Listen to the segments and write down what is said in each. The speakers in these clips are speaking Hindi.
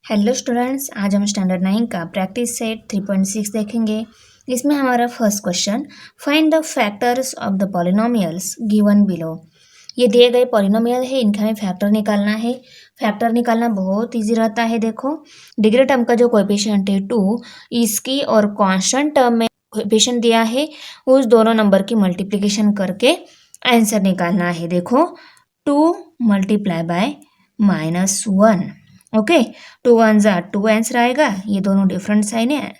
हेलो स्टूडेंट्स, आज हम स्टैंडर्ड 9 का प्रैक्टिस सेट 3.6 देखेंगे। इसमें हमारा first question, find the factors of the polynomials given below. ये दिए गए पॉलिनोमियल है, इनका हमें फैक्टर निकालना है। फैक्टर निकालना बहुत इजी रहता है। देखो, डिग्री टर्म का जो कोएफिशिएंट है 2, इसकी और कांस्टेंट टर्म में कोएफिशिएंट दिया है, उस दोनों नंबर की मल्टीप्लिकेशन करके आंसर निकालना है। देखो, 2 मल्टीप्लाई बाय -1। ओके, 2 1 जा 2 आंसर आएगा। ये दोनों डिफरेंट साइन है,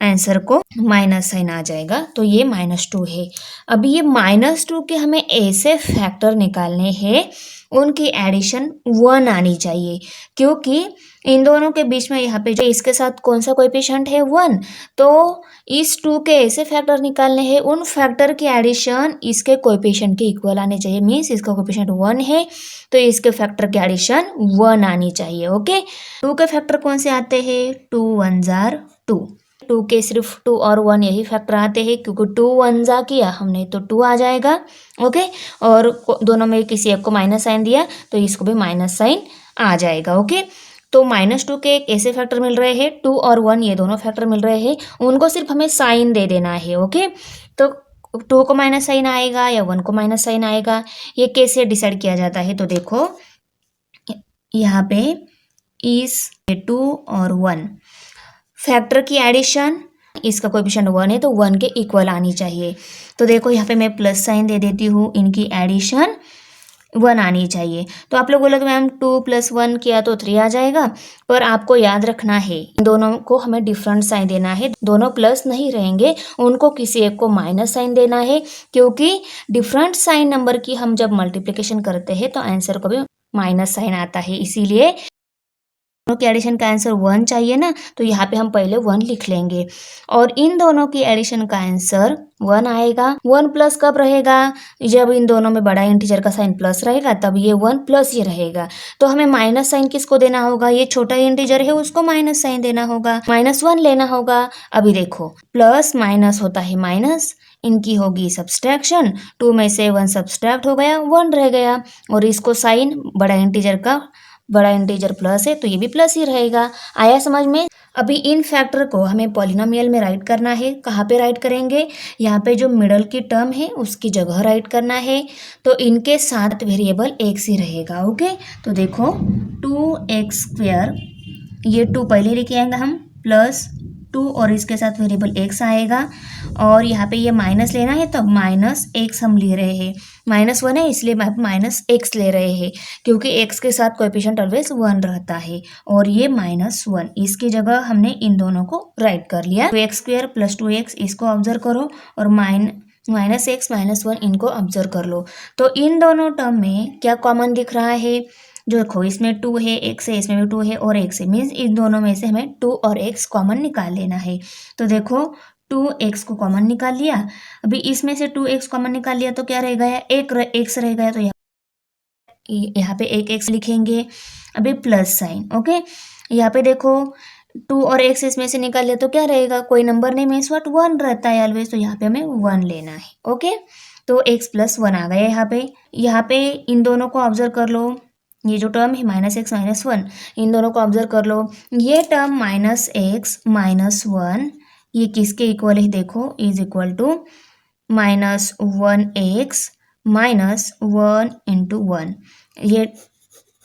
आंसर को माइनस साइन आ जाएगा, तो ये -2 है। अभी ये -2 के हमें ऐसे फैक्टर निकालने हैं, उनकी एडिशन 1 आनी चाहिए, क्योंकि इन दोनों के बीच में यहाँ पे जो इसके साथ कौन सा कोएफिशिएंट है 1, तो इस 2 के ऐसे फैक्टर निकालने हैं, उन फैक्टर की एडिशन इसके कोएफिशिएंट के इक्वल आने चाहिए। मीन्स इसका कोएफिशिएंट 1 है, तो इसके फैक्टर की एडिशन 1 आनी चाहिए। ओके, 2 के फैक्टर कौन से आते हैं? 2 1 जार 2। 2 के सिर्फ 2 और 1 यही फैक्टर आते हैं, क्योंकि 2 1 जा किया हमने तो 2 आ जाएगा। ओके, और दोनों में किसी एक को माइनस साइन दिया तो इसको भी माइनस साइन आ जाएगा। ओके, तो -2 के एक ऐसे फैक्टर मिल रहे हैं, 2 और 1 ये दोनों फैक्टर मिल रहे हैं, उनको सिर्फ हमें साइन दे देना है। ओके, तो 2 को माइनस साइन आएगा या 1 को माइनस साइन आएगा, ये कैसे डिसाइड किया जाता है? तो देखो, यहाँ पे इस 2 और 1 फैक्टर की एडिशन, इसका कोएफिशिएंट 1 है तो 1 के इक्वल आनी चाहिए। तो देखो, यहाँ पे मैं प्लस साइन दे देती हूँ, इनकी एडिशन 1 आनी चाहिए। तो आप लोग बोलोगे मैम 2 + 1 किया तो 3 आ जाएगा, पर आपको याद रखना है इन दोनों को हमें डिफरेंट साइन देना है। दोनों प्लस नहीं रहेंगे, उनको किसी एक को माइनस साइन देना है, क्योंकि डिफरेंट साइन नंबर की हम जब मल्टीप्लिकेशन करते हैं तो आंसर को भी माइनस साइन आता है। इसीलिए दोनों की एडिशन का आंसर 1 चाहिए ना, तो यहाँ पे हम पहले 1 लिख लेंगे, और इन दोनों की एडिशन का आंसर 1 आएगा। 1 प्लस कब रहेगा? जब इन दोनों में बड़ा इंटीजर का साइन प्लस रहेगा, तब ये 1 प्लस ही रहेगा। तो हमें माइनस साइन किसको देना होगा? ये छोटा इंटीजर है, उसको माइनस साइन देना होगा, -1 लेना होगा। अभी देखो, प्लस माइनस होता है माइनस, इनकी होगी सब्सट्रैक्शन, 2 में से 1 सब्सट्रैक्ट हो गया, 1 रह गया, और इसको साइन बड़ा इंटीजर प्लस है तो ये भी प्लस ही रहेगा। आया समझ में? अभी इन फैक्टर को हमें पॉलिनोमियल में राइट करना है। कहाँ पे राइट करेंगे? यहाँ पे जो मिडल की टर्म है उसकी जगह राइट करना है, तो इनके साथ वेरिएबल x ही रहेगा। ओके, तो देखो 2x², ये 2 पहले लेके आएंगे हम, प्लस 2 और इसके साथ वेरिएबल x आएगा, और यहाँ पे ये माइनस लेना है तो -x हम ले रहे हैं, -1 है इसलिए -x ले रहे हैं, क्योंकि x के साथ कोएफिशिएंट ऑलवेज 1 रहता है, और ये -1, इसकी जगह हमने इन दोनों को राइट कर लिया। 2x² + 2x इसको ऑब्जर्व करो, और -x -1 इनको ऑब्जर्व कर लो। तो इन दोनों टर्म में क्या कॉमन दिख रहा है? जो देखो, इसमें 2 है, x है, इसमें भी 2 है और x है, मीन्स इन दोनों में से हमें 2 और x कॉमन निकाल लेना है। तो देखो, 2x को कॉमन निकाल लिया। अभी इसमें से 2x कॉमन निकाल लिया तो क्या रह गया? एक x रह गया, तो यहाँ पे एक x लिखेंगे। अभी प्लस साइन। ओके, यहाँ पे देखो 2 और x इसमें से निकाल लिया तो क्या रहेगा? कोई नंबर नहीं, मीन्स व्हाट 1 रहता है ऑलवेज, तो यहाँ पे हमें 1 लेना है। ओके, तो x + 1 आ गया यहाँ पे इन दोनों को ऑब्जर्व कर लो। ये जो टर्म है -x -1, इन दोनों को ऑब्जर्व कर लो। ये टर्म -x -1 ये किसके इक्वल है? देखो, इज इक्वल टू -1x -1 × 1।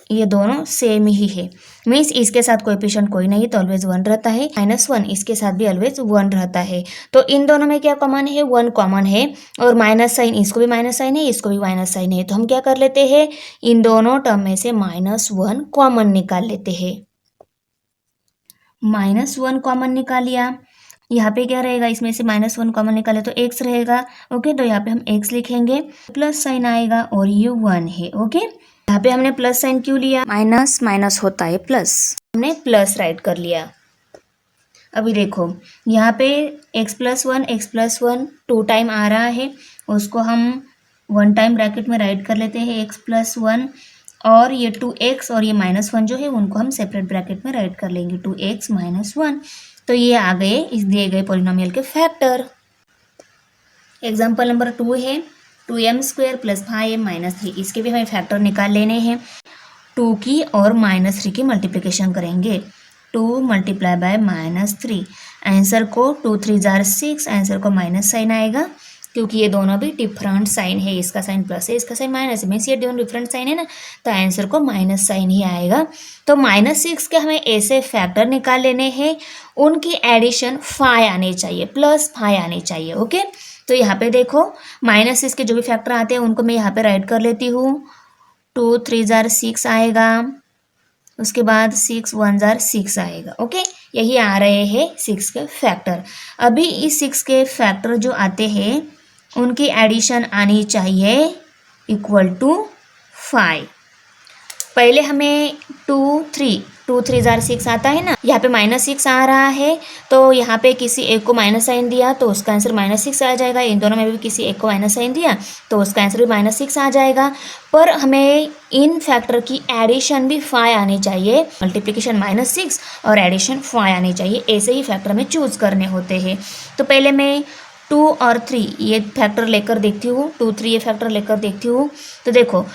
ये दोनों सेम ही है, मीन्स इसके साथ कोएफिशिएंट कोई नहीं तो ऑलवेज 1 रहता है, -1 इसके साथ भी ऑलवेज 1 रहता है। तो इन दोनों में क्या कॉमन है? 1 कॉमन है, और माइनस साइन, इसको भी माइनस साइन है, इसको भी माइनस साइन है, तो हम क्या कर लेते हैं? इन दोनों टर्म में से -1 कॉमन निकाल लेते हैं। -1 कॉमन निकाल लिया, यहाँ पे क्या रहेगा? इसमें से -1 कॉमन निकाले तो x रहेगा। ओके, तो यहाँ पे हम x लिखेंगे, प्लस साइन आएगा, और ये 1 है। ओके, यहाँ पे हमने प्लस साइन क्यों लिया? माइनस माइनस होता है प्लस, हमने प्लस राइट कर लिया। अभी देखो, यहाँ पे x + 1 2 टाइम आ रहा है, उसको हम 1 टाइम ब्रैकेट में राइट कर लेते हैं, x + 1, और ये 2x और ये -1 जो है उनको हम सेपरेट ब्रैकेट में राइट कर लेंगे, 2x - 1। तो ये आ गए इस दिए गए पॉलिनोमियल के फैक्टर। एग्जाम्पल नंबर 2 है 2m² + 5m - 3, इसके भी हमें फैक्टर निकाल लेने हैं। 2 की और -3 की मल्टीप्लिकेशन करेंगे। 2 मल्टीप्लाई बाय -3। आंसर को 2 3 जार 6, आंसर को माइनस साइन आएगा क्योंकि ये दोनों भी डिफरेंट साइन है, इसका साइन प्लस है, इसका साइन माइनस है, मीन्स ये दोनों डिफरेंट साइन है ना, तो आंसर को माइनस साइन ही आएगा। तो -6 के हमें ऐसे फैक्टर निकाल लेने हैं, उनकी एडिशन 5 आने चाहिए, +5 आने चाहिए। ओके, तो यहाँ पे देखो -6 के जो भी फैक्टर आते हैं उनको मैं यहाँ पे राइट कर लेती हूँ। 2 3 जार 6 आएगा, उसके बाद 6 1 जार 6 आएगा। ओके, यही आ रहे हैं 6 के फैक्टर। अभी इस 6 के फैक्टर जो आते हैं उनकी एडिशन आनी चाहिए =5। पहले हमें 2 3 जार 6 आता है ना, यहाँ पे -6 आ रहा है, तो यहाँ पे किसी एक को माइनस साइन दिया तो उसका आंसर -6 आ जाएगा। इन दोनों में भी किसी एक को माइनस साइन दिया तो उसका आंसर भी -6 आ जाएगा। पर हमें इन फैक्टर की एडिशन भी 5 आनी चाहिए, मल्टीप्लिकेशन -6 और एडिशन 5 आनी चाहिए। ऐसे ही फैक्टर हमें चूज़ करने होते हैं। तो पहले मैं 2 और 3 ये फैक्टर लेकर देखती हूँ, 2 3 ये फैक्टर लेकर देखती हूँ। तो देखो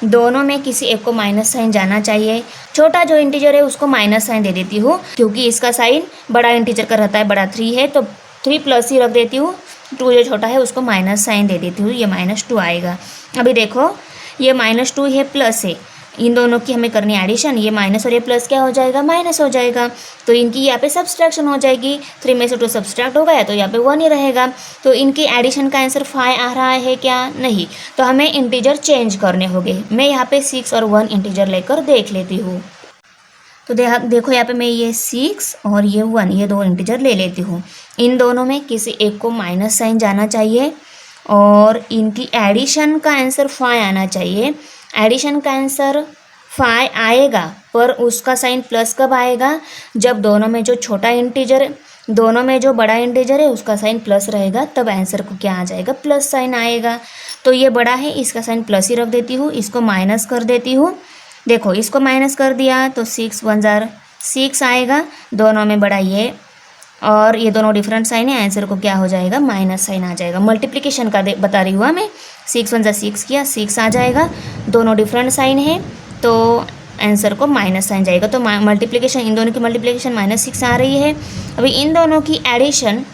दोनों में किसी एक को माइनस साइन जाना चाहिए। छोटा जो इंटीजर है उसको माइनस साइन दे देती हूँ क्योंकि इसका साइन बड़ा इंटीजर का रहता है, बड़ा 3 है तो 3 प्लस ही रख देती हूँ। 2 जो छोटा है उसको माइनस साइन दे देती हूँ, ये -2 आएगा। अभी देखो ये -2 है, प्लस है, इन दोनों की हमें करनी एडिशन, ये माइनस और ये प्लस क्या हो जाएगा, माइनस हो जाएगा। तो इनकी यहाँ पे सब्सट्रैक्शन हो जाएगी, 3 में से 2 सब्सट्रैक्ट हो गया तो यहाँ पे 1 ही रहेगा। तो इनकी एडिशन का आंसर 5 आ रहा है क्या, नहीं, तो हमें इंटीजर चेंज करने होंगे। मैं यहाँ पे 6 और 1 इंटीजर लेकर देख लेती हूँ। तो देखो यहाँ पे मैं ये 6 और ये 1 ये 2 इंटीजर ले लेती हूँ। इन दोनों में किसी एक को माइनस साइन जाना चाहिए और इनकी एडिशन का आंसर 5 आना चाहिए। एडिशन का आंसर 5 आएगा पर उसका साइन प्लस कब आएगा, जब दोनों में जो छोटा इंटीजर दोनों में जो बड़ा इंटीजर है उसका साइन प्लस रहेगा, तब आंसर को क्या आ जाएगा, प्लस साइन आएगा। तो ये बड़ा है, इसका साइन प्लस ही रख देती हूँ, इसको माइनस कर देती हूँ। देखो इसको माइनस कर दिया तो 6 1 जार 6 आएगा, दोनों में बड़ा ये और ये दोनों डिफरेंट साइन है, आंसर को क्या हो जाएगा, माइनस साइन आ जाएगा। मल्टीप्लिकेशन का बता रही हुआ मैं, 6 1 जार 6 किया, 6 आ जाएगा, दोनों डिफरेंट साइन है तो आंसर को माइनस साइन जाएगा। तो मल्टीप्लिकेशन, इन दोनों की मल्टीप्लिकेशन -6 आ रही है। अभी इन दोनों की एडिशन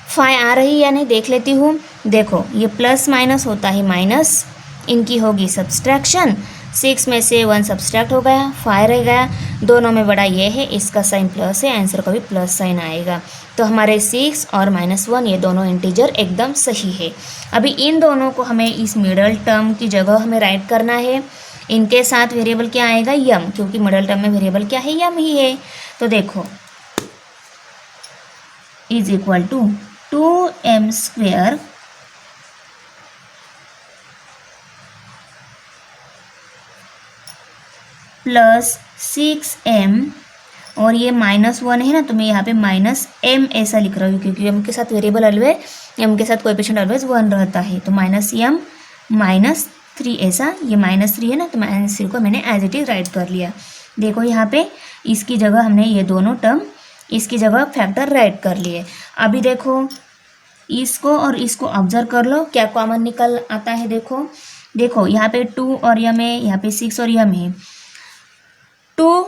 5 आ रही है या नहीं देख लेती हूँ। देखो ये प्लस माइनस होता है माइनस, इनकी होगी सब्सट्रैक्शन, 6 में से 1 सब्सट्रैक्ट हो गया, 5 रह गया, दोनों में बड़ा ये है, इसका साइन प्लस है, आंसर का भी प्लस साइन आएगा। तो हमारे 6 और -1 ये दोनों इंटीजर एकदम सही है। अभी इन दोनों को हमें इस मिडल टर्म की जगह हमें राइट करना है। इनके साथ वेरिएबल क्या आएगा, यम, क्योंकि मिडल टर्म में वेरिएबल क्या है, यम ही है। तो देखो = 2m² +6m और ये -1 है ना, तो मैं यहाँ पे -m ऐसा लिख रही हूँ क्योंकि m के साथ वेरिएबल ऑलवेज, m के साथ कोएफिशिएंट ऑलवेज 1 रहता है। तो -m -3 ऐसा, ये -3 है ना, तो आंसर को मैंने एज इट इज राइट कर लिया। देखो यहाँ पे इसकी जगह हमने ये दोनों टर्म इसकी जगह फैक्टर राइट कर लिए। अभी देखो इसको और इसको ऑब्जर्व कर लो, क्या कॉमन निकल आता है। देखो यहाँ पे 2 और यम है, यहाँ पे 6 और यम है। 2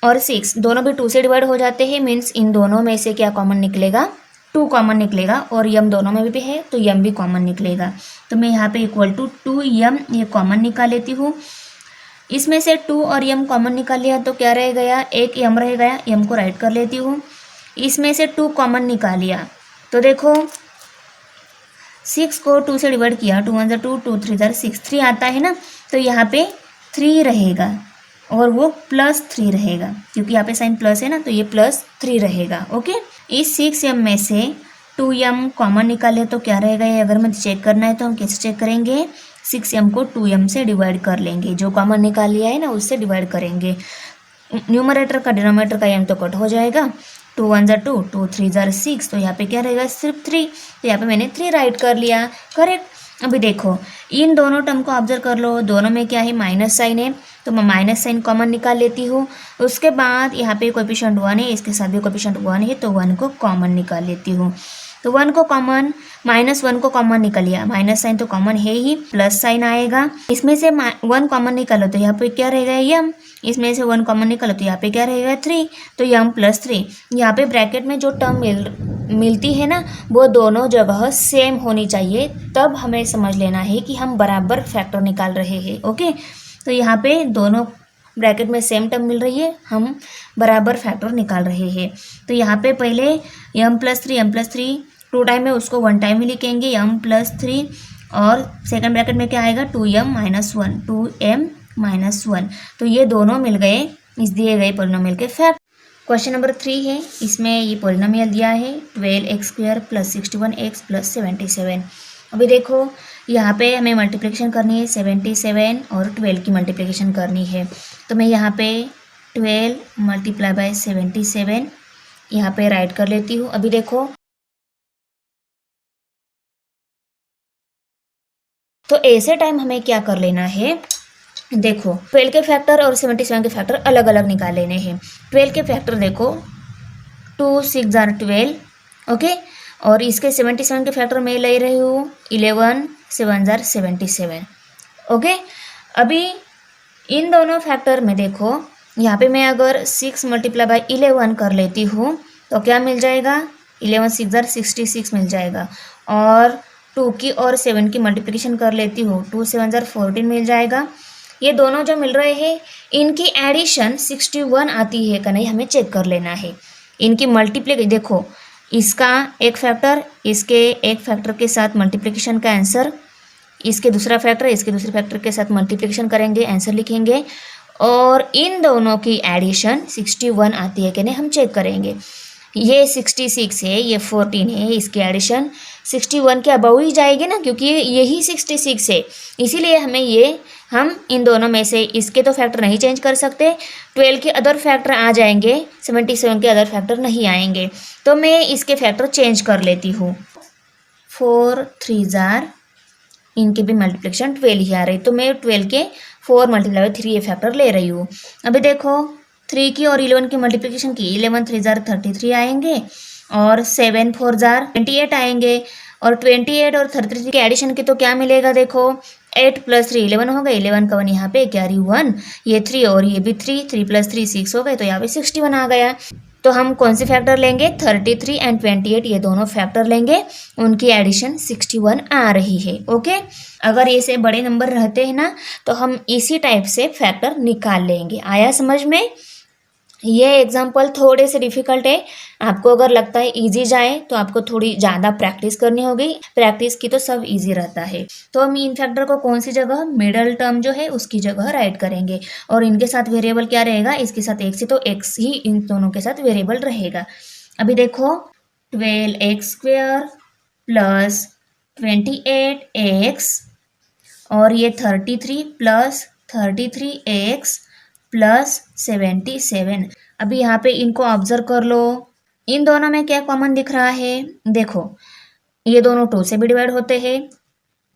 और 6 दोनों भी 2 से डिवाइड हो जाते हैं, मीन्स इन दोनों में से क्या कॉमन निकलेगा, 2 कॉमन निकलेगा, और यम दोनों में भी है तो यम भी कॉमन निकलेगा। तो मैं यहाँ पे =2 यम ये कॉमन निकाल लेती हूँ। इसमें से 2 और यम कॉमन निकाल लिया तो क्या रह गया, एक यम रह गया, यम को राइट कर लेती हूँ। इसमें से 2 कॉमन निकाल लिया तो देखो 6 को 2 से डिवाइड किया, 2 1 जार 2, 2 3 जार 6, 3 आता है ना, तो यहाँ पे 3 रहेगा और वो +3 रहेगा क्योंकि यहाँ पे साइन प्लस है ना, तो ये +3 रहेगा। ओके, इस 6m में से 2m कॉमन निकाले तो क्या रहेगा, ये अगर मैं चेक करना है तो हम कैसे चेक करेंगे, 6m को 2m से डिवाइड कर लेंगे, जो कॉमन निकाल लिया है ना उससे डिवाइड करेंगे। न्यूमरेटर का डिनोमिनेटर का m तो कट हो जाएगा, 2 1 जार 2, 2 3 जार 6, तो यहाँ पे क्या रहेगा, सिर्फ 3, तो यहाँ पे मैंने 3 राइट कर लिया, करेक्ट। अभी देखो इन दोनों टर्म को ऑब्जर्व कर लो, दोनों में क्या है, माइनस साइन है, तो मैं माइनस साइन कॉमन निकाल लेती हूँ। उसके बाद यहाँ पे कोएफिशिएंट 1 है, इसके साथ भी कोएफिशिएंट 1 है, तो 1 को कॉमन निकाल लेती हूँ। तो 1 को कॉमन, -1 को कॉमन निकल लिया, माइनस साइन तो कॉमन है ही, प्लस साइन आएगा। इसमें से 1 कॉमन निकालो तो यहाँ पे क्या रहेगा यम, इसमें से 1 कॉमन निकालो तो यहाँ पे क्या रहेगा 3, तो यम प्लस 3। यहाँ पे ब्रैकेट में जो टर्म मिलती है ना वो दोनों जगह सेम होनी चाहिए, तब हमें समझ लेना है कि हम बराबर फैक्टर निकाल रहे हैं। ओके, तो यहाँ पे दोनों ब्रैकेट में सेम टर्म मिल रही है, हम बराबर फैक्टर निकाल रहे हैं। तो यहाँ पे पहले m + 3 2 टाइम में उसको 1 टाइम में लिखेंगे m + 3, और सेकंड ब्रैकेट में क्या आएगा 2m - 1 2m - 1। तो ये दोनों मिल गए इस दिए गए पॉलिनोमियल के फैक्ट। क्वेश्चन नंबर 3 है, इसमें ये पॉलिनोमियल दिया है 12x² + 61x + 77। अभी देखो यहाँ पे हमें मल्टीप्लिकेशन करनी है 77 और 12 की मल्टीप्लिकेशन करनी है। तो मैं यहाँ पे 12 × 77 यहाँ पे राइट कर लेती हूँ। अभी देखो तो ऐसे टाइम हमें क्या कर लेना है, देखो 12 के फैक्टर और 77 के फैक्टर अलग अलग निकाल लेने हैं। 12 के फैक्टर देखो 2 6 * 12, ओके, और इसके 77 के फैक्टर मैं ले रही हूँ 11 7 * 77, ओके। अभी इन दोनों फैक्टर में देखो यहाँ पे मैं अगर 6 × 11 कर लेती हूँ तो क्या मिल जाएगा, 11 6 * 66 मिल जाएगा, और 2 की और 7 की मल्टीप्लिकेशन कर लेती हूँ 2 7 * 14 मिल जाएगा। ये दोनों जो मिल रहे हैं इनकी एडिशन 61 आती है कि नहीं हमें चेक कर लेना है। इनकी मल्टीप्लिकेशन देखो, इसका एक फैक्टर इसके एक फैक्टर के साथ मल्टीप्लिकेशन का आंसर, इसके दूसरा फैक्टर इसके दूसरे फैक्टर के साथ मल्टीप्लिकेशन करेंगे, आंसर लिखेंगे, और इन दोनों की एडिशन 61 आती है कि नहीं हम चेक करेंगे। ये 66 है, ये 14 है, इसकी एडिशन 61 के अबव ही जाएगी ना, क्योंकि यही 66 है, इसीलिए हम इन दोनों में से इसके तो फैक्टर नहीं चेंज कर सकते, 12 के अदर फैक्टर आ जाएंगे, 77 के अदर फैक्टर नहीं आएंगे। तो मैं इसके फैक्टर चेंज कर लेती हूँ। 4 3 जार, इनके भी मल्टीप्लिकेशन 12 ही आ रही, तो मैं 12 के 4 × 3 ये फैक्टर ले रही हूँ। अभी देखो 3 की और 11 की मल्टीप्लिकेशन की, 11 3 जार 33 आएंगे, और 7 4 जार 28 आएंगे, और 28 और 33 के एडिशन के तो क्या मिलेगा, देखो 8 + 3 11 हो गए, 11 का 1 यहाँ पे कैरी 1, ये 3 और ये भी 3 3 + 3 6 हो गए, तो यहाँ पे 61 आ गया। तो हम कौन से फैक्टर लेंगे, 33 एंड 28 ये दोनों फैक्टर लेंगे, उनकी एडिशन 61 आ रही है। ओके, अगर ये से बड़े नंबर रहते हैं ना तो हम इसी टाइप से फैक्टर निकाल लेंगे। आया समझ में? ये एग्जाम्पल थोड़े से डिफिकल्ट है, आपको अगर लगता है इजी जाए तो आपको थोड़ी ज़्यादा प्रैक्टिस करनी होगी, प्रैक्टिस की तो सब इजी रहता है। तो हम इन फैक्टर को कौन सी जगह, मिडल टर्म जो है उसकी जगह राइट करेंगे, और इनके साथ वेरिएबल क्या रहेगा, इसके साथ x है तो x ही इन दोनों के साथ वेरिएबल रहेगा। अभी देखो 12x² + 28x, और ये 33 + 33x + 77। अभी यहाँ पे इनको ऑब्जर्व कर लो, इन दोनों में क्या कॉमन दिख रहा है, देखो ये दोनों 2 से भी डिवाइड होते हैं,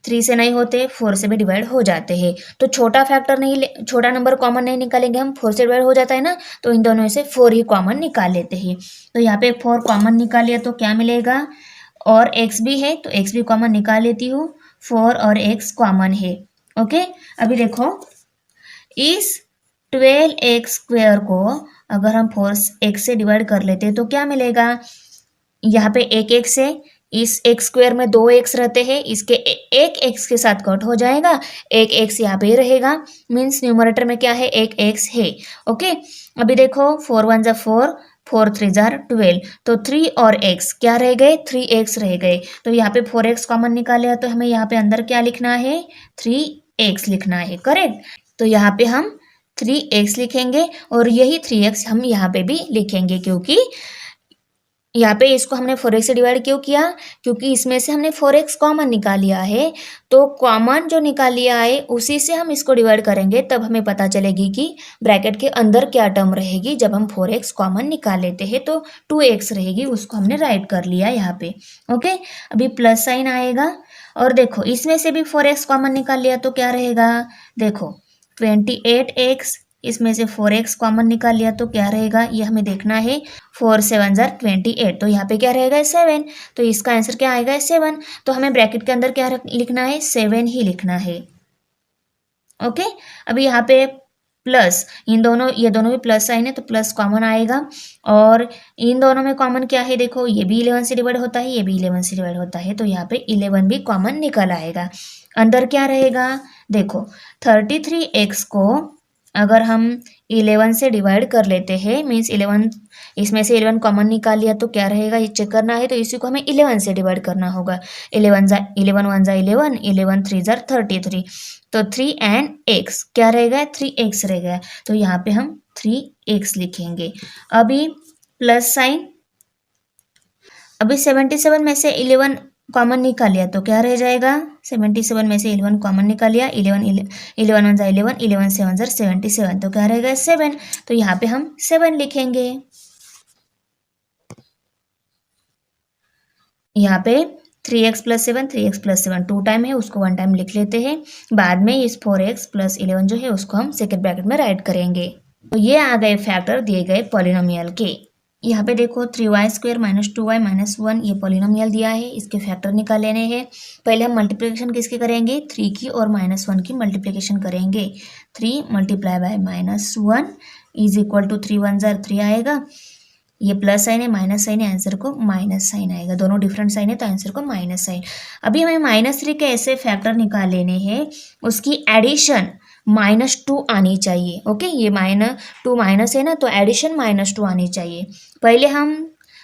3 से नहीं होते, 4 से भी डिवाइड हो जाते हैं। तो छोटा फैक्टर नहीं, छोटा नंबर कॉमन नहीं निकालेंगे हम, 4 से डिवाइड हो जाता है ना, तो इन दोनों में से 4 ही कॉमन निकाल लेते हैं। तो यहाँ पे 4 कॉमन निकाल लिया तो क्या मिलेगा, और x भी है तो x भी कॉमन निकाल लेती हूँ, 4 और x कॉमन है। ओके, अभी देखो इस 12x² को अगर हम 4x से डिवाइड कर लेते हैं तो क्या मिलेगा, यहाँ पे एक x है, इस x² में 2 x रहते हैं, इसके एक x के साथ कट हो जाएगा, एक x यहाँ पे रहेगा, मीन्स न्यूमरेटर में क्या है, एक x है। ओके, अभी देखो 4 1 = 4, 4 3 = 12, तो 3 और x क्या रह गए, 3x रह गए। तो यहाँ पे 4x कॉमन निकाले तो हमें यहाँ पे अंदर क्या लिखना है, 3x लिखना है, करेक्ट। तो यहाँ पे हम 3x लिखेंगे, और यही 3x हम यहाँ पे भी लिखेंगे, क्योंकि यहाँ पे इसको हमने 4x से डिवाइड क्यों किया, क्योंकि इसमें से हमने 4x कॉमन निकाल लिया है, तो कॉमन जो निकाल लिया है उसी से हम इसको डिवाइड करेंगे, तब हमें पता चलेगी कि ब्रैकेट के अंदर क्या टर्म रहेगी। जब हम 4x कॉमन निकाल लेते हैं तो 2x रहेगी, उसको हमने राइट कर लिया यहाँ पे। ओके, अभी प्लस साइन आएगा, और देखो इसमें से भी 4x कॉमन निकाल लिया तो क्या रहेगा, देखो 28x इसमें से 4x कॉमन निकाल लिया तो क्या रहेगा, ये हमें देखना है। 4 7 जार 28, तो यहाँ पे क्या रहेगा 7, तो इसका आंसर क्या आएगा 7। तो हमें ब्रैकेट के अंदर क्या लिखना है, 7 ही लिखना है। ओके, अभी यहाँ पे प्लस, इन दोनों, ये दोनों भी प्लस साइन है तो प्लस कॉमन आएगा, और इन दोनों में कॉमन क्या है, देखो ये भी 11 से डिवाइड होता है, ये भी 11 से डिवाइड होता है, तो यहाँ पे 11 भी कॉमन निकल आएगा। अंदर क्या रहेगा, देखो 33x को अगर हम 11 से डिवाइड कर लेते हैं, मीन्स 11, इसमें से 11 कॉमन निकाल लिया तो क्या रहेगा, ये चेक करना है, तो इसी को हमें 11 से डिवाइड करना होगा। 11 1 जा 11, 11 3 जार 33, तो 3 एंड x क्या रहेगा, 3x रहेगा, तो यहाँ पे हम 3x लिखेंगे। अभी प्लस साइन, अभी 77 में से 11 कॉमन निकाल लिया तो क्या रह जाएगा, 77 में से 11 कॉमन निकाल लिया, 11 1 जा 11, 11 7 जार 77, तो क्या रहेगा 7, तो यहाँ पे हम 7 लिखेंगे। यहाँ पे 3x plus 7, 3x plus 7 2 time है, उसको 1 टाइम लिख लेते हैं। बाद में इस 4x प्लस 11 जो है उसको हम सेकेंड ब्रैकेट में राइट करेंगे। तो ये आ गए फैक्टर दिए गए पॉलिनोमियल के। यहाँ पे देखो 3y² माइनस 2y माइनस 1 ये पॉलिनोमियल दिया है, इसके फैक्टर निकाल लेने हैं। पहले हम मल्टीप्लिकेशन किसकी करेंगे, 3 की और -1 की मल्टीप्लिकेशन करेंगे। 3 multiply by -1 is equal to 3 1 जार 3 आएगा, ये प्लस साइन है, माइनस साइन है, आंसर को माइनस साइन आएगा, दोनों डिफरेंट साइन है तो आंसर को माइनस साइन। अभी हमें -3 के ऐसे फैक्टर निकाल लेने हैं, उसकी एडिशन -2 आनी चाहिए। ओके, ये -2 माइनस है ना, तो एडिशन -2 आनी चाहिए। पहले हम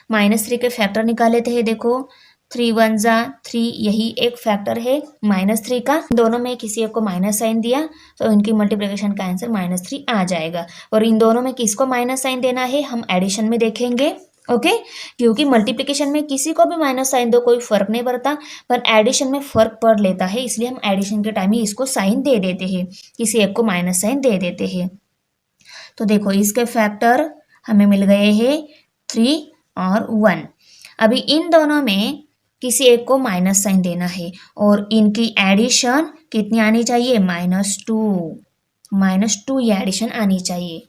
-3 के फैक्टर निकाल लेते हैं। देखो 3 1 जा 3, यही एक फैक्टर है -3 का, दोनों में किसी एक को माइनस साइन दिया तो इनकी मल्टीप्लिकेशन का आंसर -3 आ जाएगा। और इन दोनों में किसको माइनस साइन देना है हम एडिशन में देखेंगे। ओके, क्योंकि मल्टीप्लिकेशन में किसी को भी माइनस साइन दो कोई फर्क नहीं पड़ता, पर एडिशन में फर्क पड़ लेता है, इसलिए हम एडिशन के टाइम ही इसको साइन दे देते हैं, किसी एक को माइनस साइन दे देते हैं। तो देखो इसके फैक्टर हमें मिल गए हैं 3 और 1। अभी इन दोनों में किसी एक को माइनस साइन देना है और इनकी एडिशन कितनी आनी चाहिए, -2 ये एडिशन आनी चाहिए।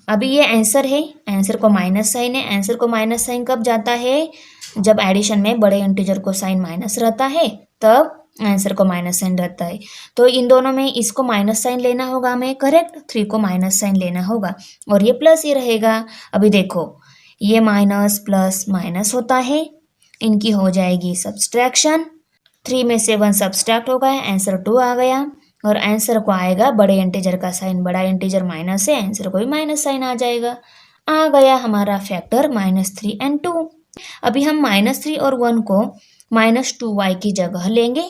अभी ये आंसर है, आंसर को माइनस साइन है, आंसर को माइनस साइन कब जाता है, जब एडिशन में बड़े इंटीजर को साइन माइनस रहता है तब आंसर को माइनस साइन रहता है। तो इन दोनों में इसको माइनस साइन लेना होगा हमें, करेक्ट, 3 को माइनस साइन लेना होगा और ये प्लस ही रहेगा। अभी देखो ये माइनस प्लस माइनस होता है, इनकी हो जाएगी सब्सट्रैक्शन, 3 में से 1 सब्सट्रैक्ट हो गया, आंसर 2 आ गया और आंसर को आएगा बड़े इंटीजर का साइन, बड़ा इंटीजर माइनस है, आंसर को भी माइनस साइन आ जाएगा। आ गया हमारा फैक्टर -3 एंड 2। अभी हम -3 और 1 को -2y की जगह लेंगे,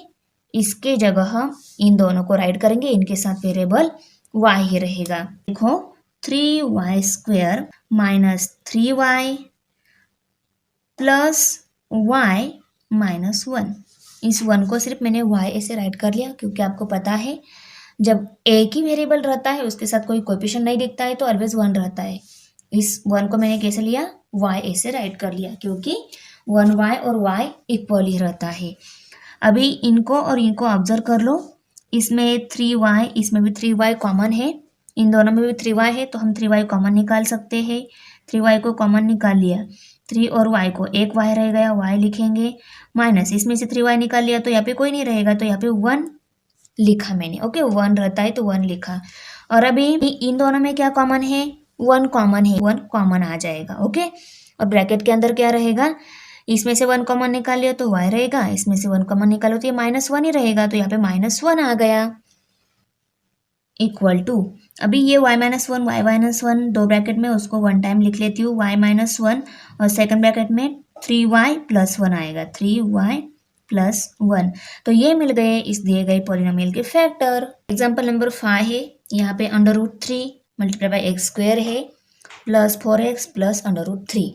इसके जगह इन दोनों को राइट करेंगे, इनके साथ वेरिएबल y ही रहेगा। देखो 3y² -3y प्लस y -1, इस 1 को सिर्फ मैंने y ऐसे राइट कर लिया क्योंकि आपको पता है जब एक ही वेरिएबल रहता है उसके साथ कोई कोएफिशिएंट नहीं दिखता है तो ऑलवेज 1 रहता है। इस 1 को मैंने कैसे लिया, y ऐसे राइट कर लिया क्योंकि 1y और y इक्वल ही रहता है। अभी इनको और इनको ऑब्जर्व कर लो, इसमें 3y, इसमें भी 3y कॉमन है, इन दोनों में भी 3y है तो हम 3y कॉमन निकाल सकते हैं। 3y को कॉमन निकाल लिया, 3 और y को एक y रह गया, y लिखेंगे, माइनस इसमें से 3y निकाल लिया तो यहाँ पे कोई नहीं रहेगा तो यहाँ पे 1 लिखा मैंने। ओके, 1 रहता है तो 1 लिखा। और अभी इन दोनों में क्या कॉमन है, 1 कॉमन है, 1 कॉमन आ जाएगा। ओके, और ब्रैकेट के अंदर क्या रहेगा, इसमें से 1 कॉमन निकाल लिया तो y रहेगा, इसमें से 1 कॉमन निकालो तो ये -1 ही रहेगा, तो यहाँ पे -1 आ गया इक्वल टू। अभी ये y -1 दो ब्रैकेट में उसको 1 टाइम लिख लेती हूँ, y -1 और सेकंड ब्रैकेट में 3y + 1 आएगा, 3y + 1। तो ये मिल गए इस दिए गए पॉलिनोमियल के फैक्टर। एग्जाम्पल नंबर 5 है, यहाँ पे √3 × x² है प्लस 4x प्लस √3।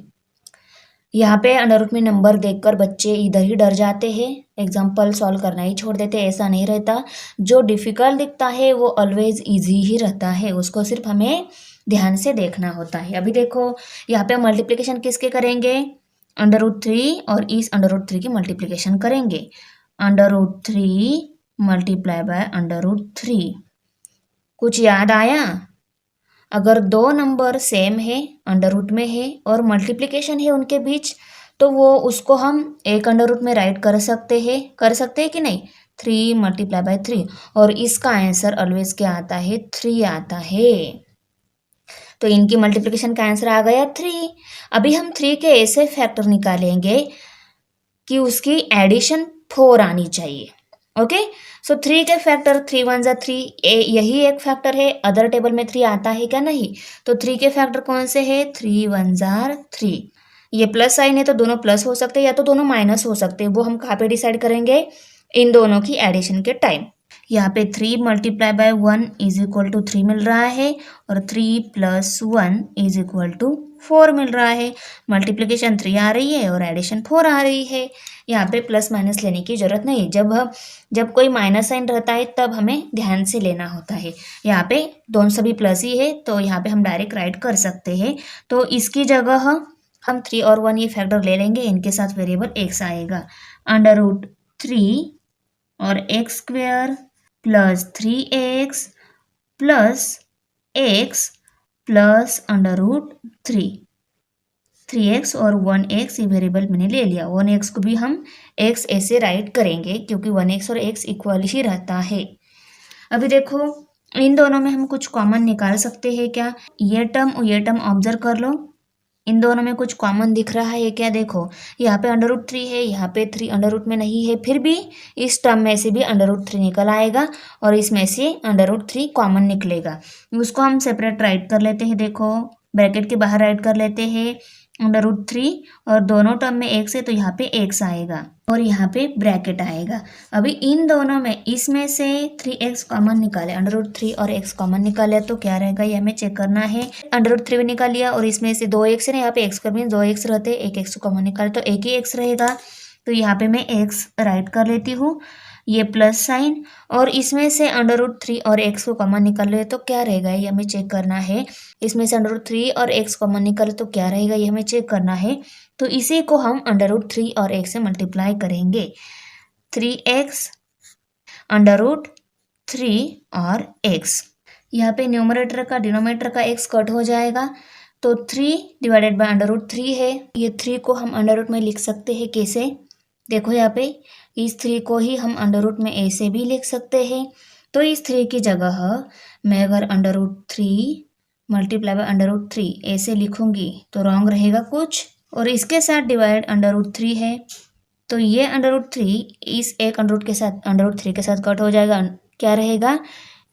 यहाँ पे अंडर में नंबर देखकर बच्चे इधर ही डर जाते हैं, एग्जाम्पल सॉल्व करना ही छोड़ देते हैं। ऐसा नहीं रहता, जो डिफ़िकल्ट दिखता है वो ऑलवेज इजी ही रहता है, उसको सिर्फ हमें ध्यान से देखना होता है। अभी देखो यहाँ पे मल्टीप्लिकेशन किसके करेंगे, √3 और इस √3 की मल्टीप्लिकेशन करेंगे, √3 × √3। कुछ याद आया, अगर दो नंबर सेम है, अंडर रूट में है और मल्टीप्लिकेशन है उनके बीच, तो वो उसको हम एक अंडर रूट में राइट कर सकते हैं कि नहीं, 3 × 3, और इसका आंसर ऑलवेज क्या आता है, 3 आता है। तो इनकी मल्टीप्लिकेशन का आंसर आ गया 3। अभी हम 3 के ऐसे फैक्टर निकालेंगे कि उसकी एडिशन 4 आनी चाहिए। ओके, सो 3 के फैक्टर 3 × 1 = 3, यही एक फैक्टर है। अदर टेबल में 3 आता है क्या, नहीं। तो 3 के फैक्टर कौन से है, 3 × 1 = 3। ये प्लस साइन है तो दोनों प्लस हो सकते हैं या तो दोनों माइनस हो सकते हैं, वो हम कहाँ पे डिसाइड करेंगे, इन दोनों की एडिशन के टाइम। यहाँ पे 3 × 1 = 3 मिल रहा है और 3 + 1 = 4 मिल रहा है। मल्टीप्लिकेशन 3 आ रही है और एडिशन 4 आ रही है। यहाँ पे प्लस माइनस लेने की जरूरत नहीं, जब कोई माइनस साइन रहता है तब हमें ध्यान से लेना होता है। यहाँ पे दोनों सभी प्लस ही है तो यहाँ पे हम डायरेक्ट राइट कर सकते हैं। तो इसकी जगह हम 3 और 1 ये फैक्टर ले लेंगे, इनके साथ वेरिएबल x आएगा, √3 और x² + 3x + x + √3। 3x और 1x ये वेरिएबल मैंने ले लिया। 1x को भी हम x ऐसे राइट करेंगे क्योंकि 1x और x इक्वल ही रहता है। अभी देखो इन दोनों में हम कुछ कॉमन निकाल सकते हैं क्या, ये टर्म ऑब्जर्व कर लो, इन दोनों में कुछ कॉमन दिख रहा है क्या, देखो यहाँ पे √3 है, यहाँ पे 3 अंडर रूट में नहीं है, फिर भी इस टर्म में से भी √3 निकल आएगा और इसमें से √3 कॉमन निकलेगा। उसको हम सेपरेट राइट कर लेते हैं, देखो ब्रैकेट के बाहर राइट कर लेते हैं √3 और दोनों टर्म में x है तो यहाँ पे x आएगा और यहाँ पे ब्रैकेट आएगा। अभी इन दोनों में इसमें से 3x कॉमन निकाले, √3 और x कॉमन निकाले तो क्या रहेगा ये हमें चेक करना है। √3 भी निकाल लिया और इसमें से 2x है ना, यहाँ पे x कर भी 2x रहते, एक x कॉमन निकाले तो एक ही x रहेगा। तो यहाँ पे मैं x राइट कर लेती हूँ, ये प्लस साइन, और इसमें से √3 और x को कॉमन निकाल ले तो क्या रहेगा ये हमें चेक करना है। इसमें से √3 और x कॉमन निकाले तो क्या रहेगा ये हमें चेक करना है। तो इसी को हम √3 और x से मल्टीप्लाई करेंगे, 3x √3 और x। यहाँ पे न्यूमरेटर का डिनोमिनेटर का x कट हो जाएगा तो 3 / √3 है, ये 3 को हम अंडर रूट में लिख सकते हैं कैसे, देखो यहाँ पे इस 3 को ही हम अंडर रूट में ऐसे भी लिख सकते हैं। तो इस 3 की जगह मैं अगर √3 × √3 ऐसे लिखूंगी तो रॉन्ग रहेगा कुछ, और इसके साथ डिवाइड √3 है तो ये √3 इस एक √3 के साथ कट हो जाएगा, क्या रहेगा,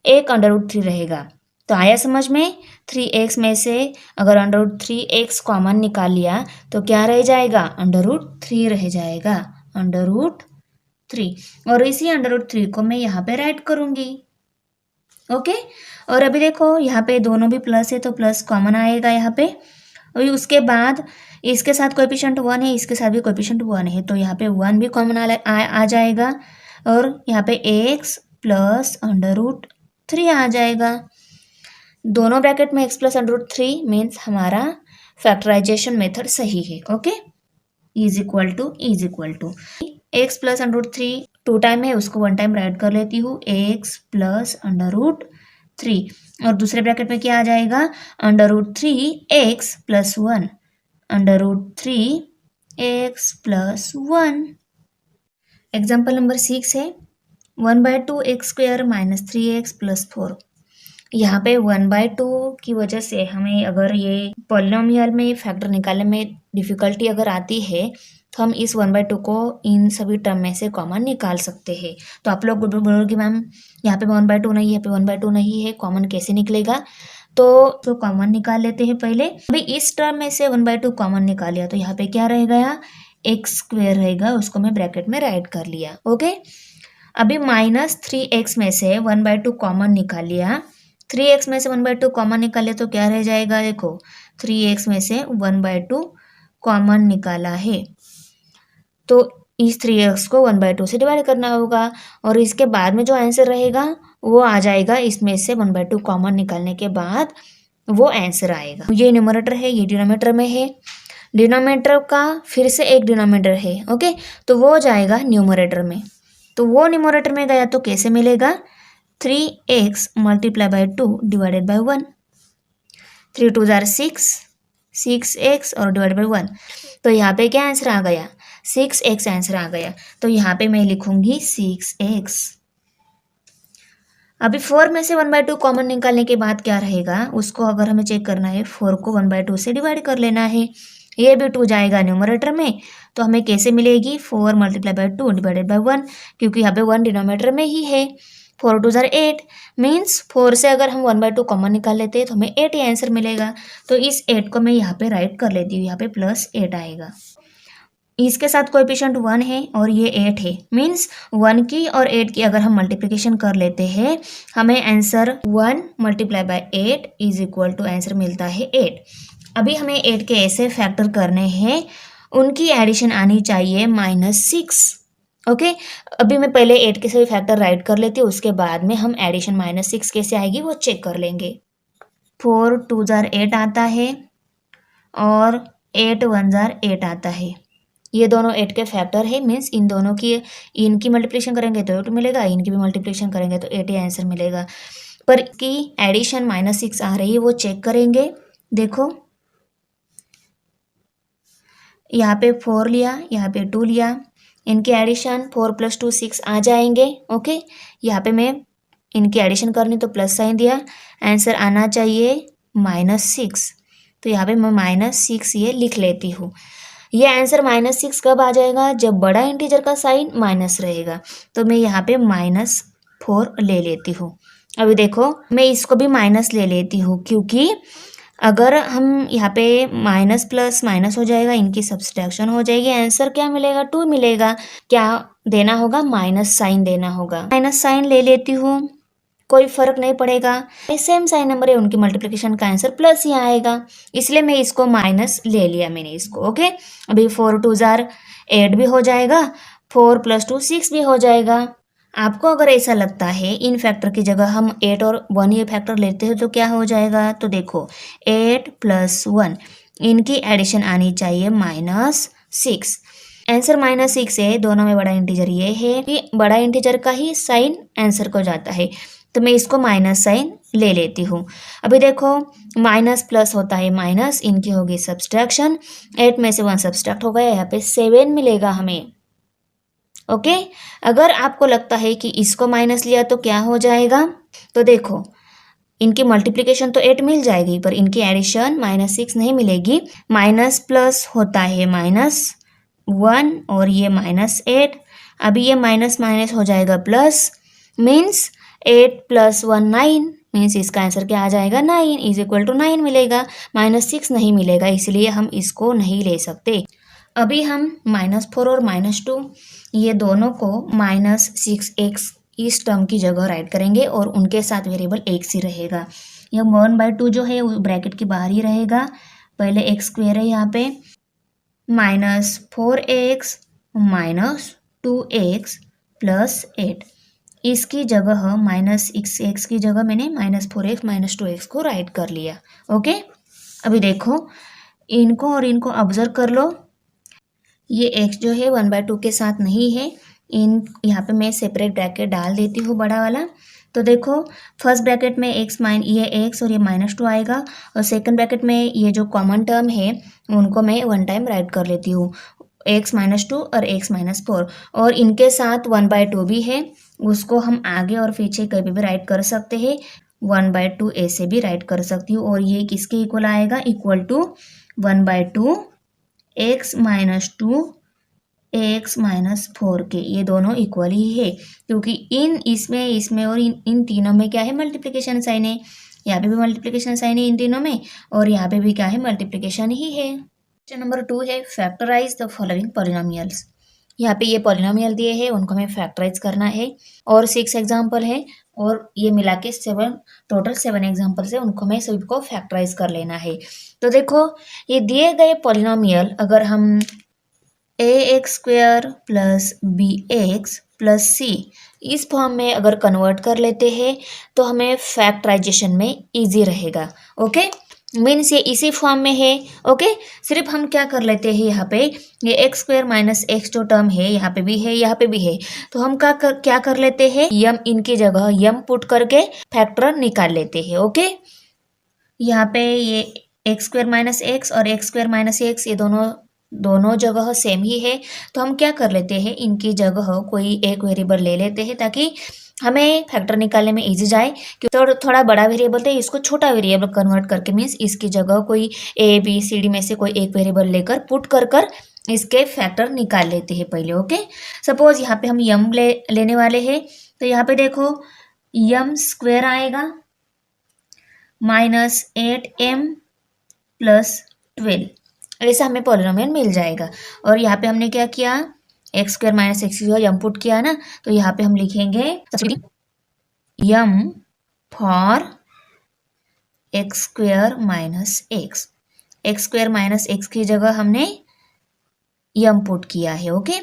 एक √3 रहेगा। तो आया समझ में, 3x में से अगर √3x कॉमन निकाल लिया तो क्या रह जाएगा, √3 रह जाएगा, √3, और इसी √3 को मैं यहाँ पे राइट करूँगी। ओके, और अभी देखो यहाँ पे दोनों भी प्लस है तो प्लस कॉमन आएगा यहाँ पे, और उसके बाद इसके साथ कोएफिशिएंट 1 है, इसके साथ भी कोएफिशिएंट 1 है तो यहाँ पे 1 भी कॉमन आ जाएगा और यहाँ पे x + √3 आ जाएगा। दोनों ब्रैकेट में x + √3 मीन्स हमारा फैक्टराइजेशन मेथड सही है। Okay, is equal to x + √3 2 time है, उसको 1 टाइम राइट कर लेती हूँ, x + √3, और दूसरे ब्रैकेट में क्या आ जाएगा, √3x + 1, √3x + 1। एग्जाम्पल नंबर 6 है 1/2x² - 3x + 4। यहाँ पे 1/2 की वजह से हमें अगर ये पॉलिनोमियल में फैक्टर निकालने में डिफ़िकल्टी अगर आती है तो हम इस 1/2 को इन सभी टर्म में से कॉमन निकाल सकते हैं। तो आप लोग बोलोगे मैम यहाँ पे 1/2 नहीं है, यहाँ पे 1/2 नहीं है, कॉमन कैसे निकलेगा, तो कॉमन निकाल लेते हैं पहले। अभी इस टर्म में से 1/2 कॉमन निकाल लिया तो यहाँ पे क्या रहेगा, x² रहेगा, उसको मैं ब्रैकेट में राइट कर लिया। ओके, अभी -3x में से 1/2 कॉमन निकाल लिया, 3x में से 1/2 कॉमन निकाले तो क्या रह जाएगा, देखो 3x में से 1/2 कॉमन निकाला है तो इस 3x को 1/2 से डिवाइड करना होगा और इसके बाद में जो आंसर रहेगा वो आ जाएगा, इसमें से 1/2 कॉमन निकालने के बाद वो आंसर आएगा। ये न्यूमरेटर है, ये डिनोमिनेटर में है, डिनोमिनेटर का फिर से एक डिनोमिनेटर है। ओके, तो वो जाएगा न्यूमरेटर में, तो वो न्यूमरेटर में गया तो कैसे मिलेगा, 3x × 2 / 1। 3 2 जार 6, 6x और डिवाइड बाई 1। तो यहाँ पे क्या आंसर आ गया? 6x आंसर आ गया। तो यहाँ पे मैं लिखूंगी 6x। अभी 4 में से 1/2 कॉमन निकालने के बाद क्या रहेगा, उसको अगर हमें चेक करना है 4 को 1/2 से डिवाइड कर लेना है। ये भी 2 जाएगा न्यूमरेटर में, तो हमें कैसे मिलेगी? 4 मल्टीप्लाई बाई 2 डिवाइडेड बाई 1, क्योंकि यहाँ पे 1 डिनोमिनेटर में ही है। 4 2 जार 8 मीन्स 4 से अगर हम 1/2 कॉमन निकाल लेते हैं तो हमें 8 ही आंसर मिलेगा। तो इस 8 को मैं यहाँ पे राइट कर लेती हूँ, यहाँ पे +8 आएगा। इसके साथ कोएफिशिएंट 1 है और ये 8 है, मीन्स 1 की और 8 की अगर हम मल्टीप्लिकेशन कर लेते हैं, हमें answer 1 multiply by 8 is equal to answer मिलता है 8। अभी हमें 8 के ऐसे फैक्टर करने हैं, उनकी एडिशन आनी चाहिए -6। ओके, अभी मैं पहले 8 के सभी फैक्टर राइट कर लेती हूँ, उसके बाद में हम एडिशन -6 कैसे आएगी वो चेक कर लेंगे। 4 2 जार 8 आता है और 8 1 जार 8 आता है। ये दोनों 8 के फैक्टर है, मीन्स इन दोनों की इनकी मल्टीप्लिकेशन करेंगे तो 8 मिलेगा, इनकी भी मल्टीप्लिकेशन करेंगे तो 8 ही आंसर मिलेगा। पर की एडिशन -6 आ रही है वो चेक करेंगे। देखो यहाँ पे 4 लिया, यहाँ पे 2 लिया, इनकी एडिशन 4 + 2 6 आ जाएंगे। ओके, यहाँ पे मैं इनकी एडिशन करनी तो प्लस साइन दिया, आंसर आना चाहिए -6। तो यहाँ पे मैं -6 ये लिख लेती हूँ। ये आंसर -6 कब आ जाएगा? जब बड़ा इंटीजर का साइन माइनस रहेगा। तो मैं यहाँ पे -4 ले लेती हूँ। अभी देखो मैं इसको भी माइनस ले लेती हूँ, क्योंकि अगर हम यहाँ पे माइनस प्लस माइनस हो जाएगा, इनकी सब्सट्रैक्शन हो जाएगी, आंसर क्या मिलेगा? 2 मिलेगा। क्या देना होगा? माइनस साइन देना होगा। माइनस साइन ले लेती हूँ, कोई फर्क नहीं पड़ेगा, सेम साइन नंबर है, उनकी मल्टीप्लिकेशन का आंसर प्लस ही आएगा, इसलिए मैं इसको माइनस ले लिया मैंने इसको। ओके, अभी 4 2 जार 8 भी हो जाएगा, 4 + 2 6 भी हो जाएगा। आपको अगर ऐसा लगता है इन फैक्टर की जगह हम 8 और 1 ये फैक्टर लेते हैं तो क्या हो जाएगा? तो देखो 8 + 1 इनकी एडिशन आनी चाहिए -6। आंसर -6 है, दोनों में बड़ा इंटीजर ये है कि बड़ा इंटीजर का ही साइन आंसर को जाता है, तो मैं इसको माइनस साइन ले लेती हूँ। अभी देखो माइनस प्लस होता है माइनस, इनकी होगी सब्सट्रैक्शन, 8 में से 1 सब्सट्रैक्ट हो गया, यहाँ पे 7 मिलेगा हमें। ओके, अगर आपको लगता है कि इसको माइनस लिया तो क्या हो जाएगा, तो देखो इनकी मल्टीप्लिकेशन तो 8 मिल जाएगी, पर इनकी एडिशन -6 नहीं मिलेगी। माइनस प्लस होता है -1 और ये -8, अभी ये माइनस माइनस हो जाएगा प्लस, मीन्स 8 + 1 9, मीन्स इसका आंसर क्या आ जाएगा? 9 इज इक्वल टू 9 मिलेगा, -6 नहीं मिलेगा, इसलिए हम इसको नहीं ले सकते। अभी हम -4 और -2 ये दोनों को -6x इस टर्म की जगह राइट करेंगे और उनके साथ वेरिएबल x ही रहेगा। यह 1/2 जो है वो ब्रैकेट के बाहर ही रहेगा, पहले x² है यहाँ पे, -4x -2x + 8, इसकी जगह -6x की जगह मैंने -4x -2x को राइट कर लिया। ओके, अभी देखो इनको और इनको ऑब्जर्व कर लो, ये x जो है 1/2 के साथ नहीं है, इन यहाँ पे मैं सेपरेट ब्रैकेट डाल देती हूँ बड़ा वाला। तो देखो फर्स्ट ब्रैकेट में ये x और ये -2 आएगा, और सेकंड ब्रैकेट में ये जो कॉमन टर्म है उनको मैं 1 टाइम राइट कर लेती हूँ, x -2 और x -4, और इनके साथ 1/2 भी है, उसको हम आगे और पीछे कभी भी राइट कर सकते हैं, 1/2 ऐसे भी राइट कर सकती हूँ, और ये किसके इक्वल आएगा? इक्वल टू 1/2 x -2 x -4 के, ये दोनों इक्वल ही है, क्योंकि इसमें और इन तीनों में क्या है? मल्टीप्लिकेशन साइन है, यहाँ पे भी मल्टीप्लिकेशन साइन है इन तीनों में, और यहाँ पे भी क्या है? मल्टीप्लिकेशन ही है। क्वेश्चन नंबर 2 है फैक्टराइज द फॉलोइंग पॉलिनोमियल्स। यहाँ पे ये पॉलिनोमियल दिए हैं, उनको हमें फैक्टराइज करना है, और 6 एग्जाम्पल है, और ये मिला के टोटल 7 एग्जाम्पल्स है, उनको हमें सभी को फैक्टराइज कर लेना है। तो देखो ये दिए गए पॉलिनोमियल अगर हम ax² + bx + c इस फॉर्म में अगर कन्वर्ट कर लेते हैं तो हमें फैक्टराइजेशन में इजी रहेगा। ओके, मीन्स ये इसी फॉर्म में है। ओके, सिर्फ हम क्या कर लेते हैं, यहाँ पे ये x² - x जो टर्म है यहाँ पे भी है, यहाँ पे भी है, तो हम क्या कर लेते हैं, यम इनकी जगह यम पुट करके फैक्टर निकाल लेते हैं। ओके, यहाँ पे ये एक्स स्क्वायर माइनस एक्स और एक्स स्क्वायर माइनस एक्स ये दोनों जगह सेम ही है। तो हम क्या कर लेते हैं, इनकी जगह कोई एक वेरिएबल ले लेते हैं ताकि हमें फैक्टर निकालने में इजी जाए। क्योंकि थोड़ा बड़ा वेरिएबल है, इसको छोटा वेरिएबल कन्वर्ट करके मीन्स इसकी जगह कोई ए बी सी डी में से कोई एक वेरिएबल लेकर पुट कर इसके फैक्टर निकाल लेते हैं पहले। ओके, सपोज यहाँ पे हम यम लेने वाले हैं, तो यहाँ पे देखो यम स्क्वायर आएगा -8m + 12, ऐसा हमें पॉलिनोमियल मिल जाएगा। और यहाँ पे हमने क्या किया, एक्स स्क्वायर माइनस एक्स जो यम पुट किया ना, तो यहाँ पे हम लिखेंगे यम for x square minus x. X square minus x की जगह हमने यम पुट किया है। ओके,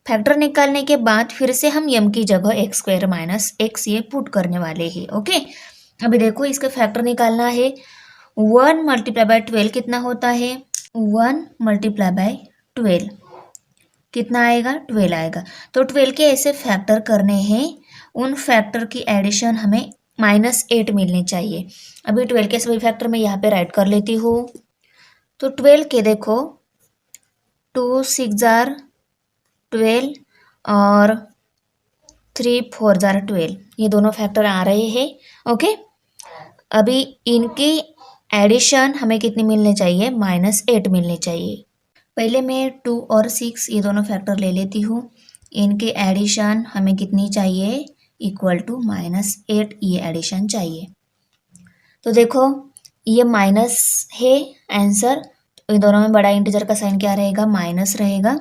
फैक्टर निकालने के बाद फिर से हम यम की जगह एक्स स्क्वायर माइनस एक्स ये पुट करने वाले हैं। ओके, अभी देखो इसका फैक्टर निकालना है। 1 × 12 कितना होता है, 1 × 12 कितना आएगा, 12 आएगा। तो 12 के ऐसे फैक्टर करने हैं, उन फैक्टर की एडिशन हमें -8 मिलनी चाहिए। अभी 12 के सभी फैक्टर मैं यहाँ पे राइट कर लेती हूँ। तो 12 के देखो 2 × 6 = 12 और 3 × 4 = 12, ये दोनों फैक्टर आ रहे हैं। ओके, अभी इनकी एडिशन हमें कितनी मिलनी चाहिए, -8 मिलनी चाहिए। पहले मैं 2 और 6 ये दोनों फैक्टर ले लेती हूँ, इनके एडिशन हमें कितनी चाहिए, = -8 ये एडिशन चाहिए। तो देखो ये माइनस है आंसर, तो इन दोनों में बड़ा इंटीजर का साइन क्या रहेगा, माइनस रहेगा,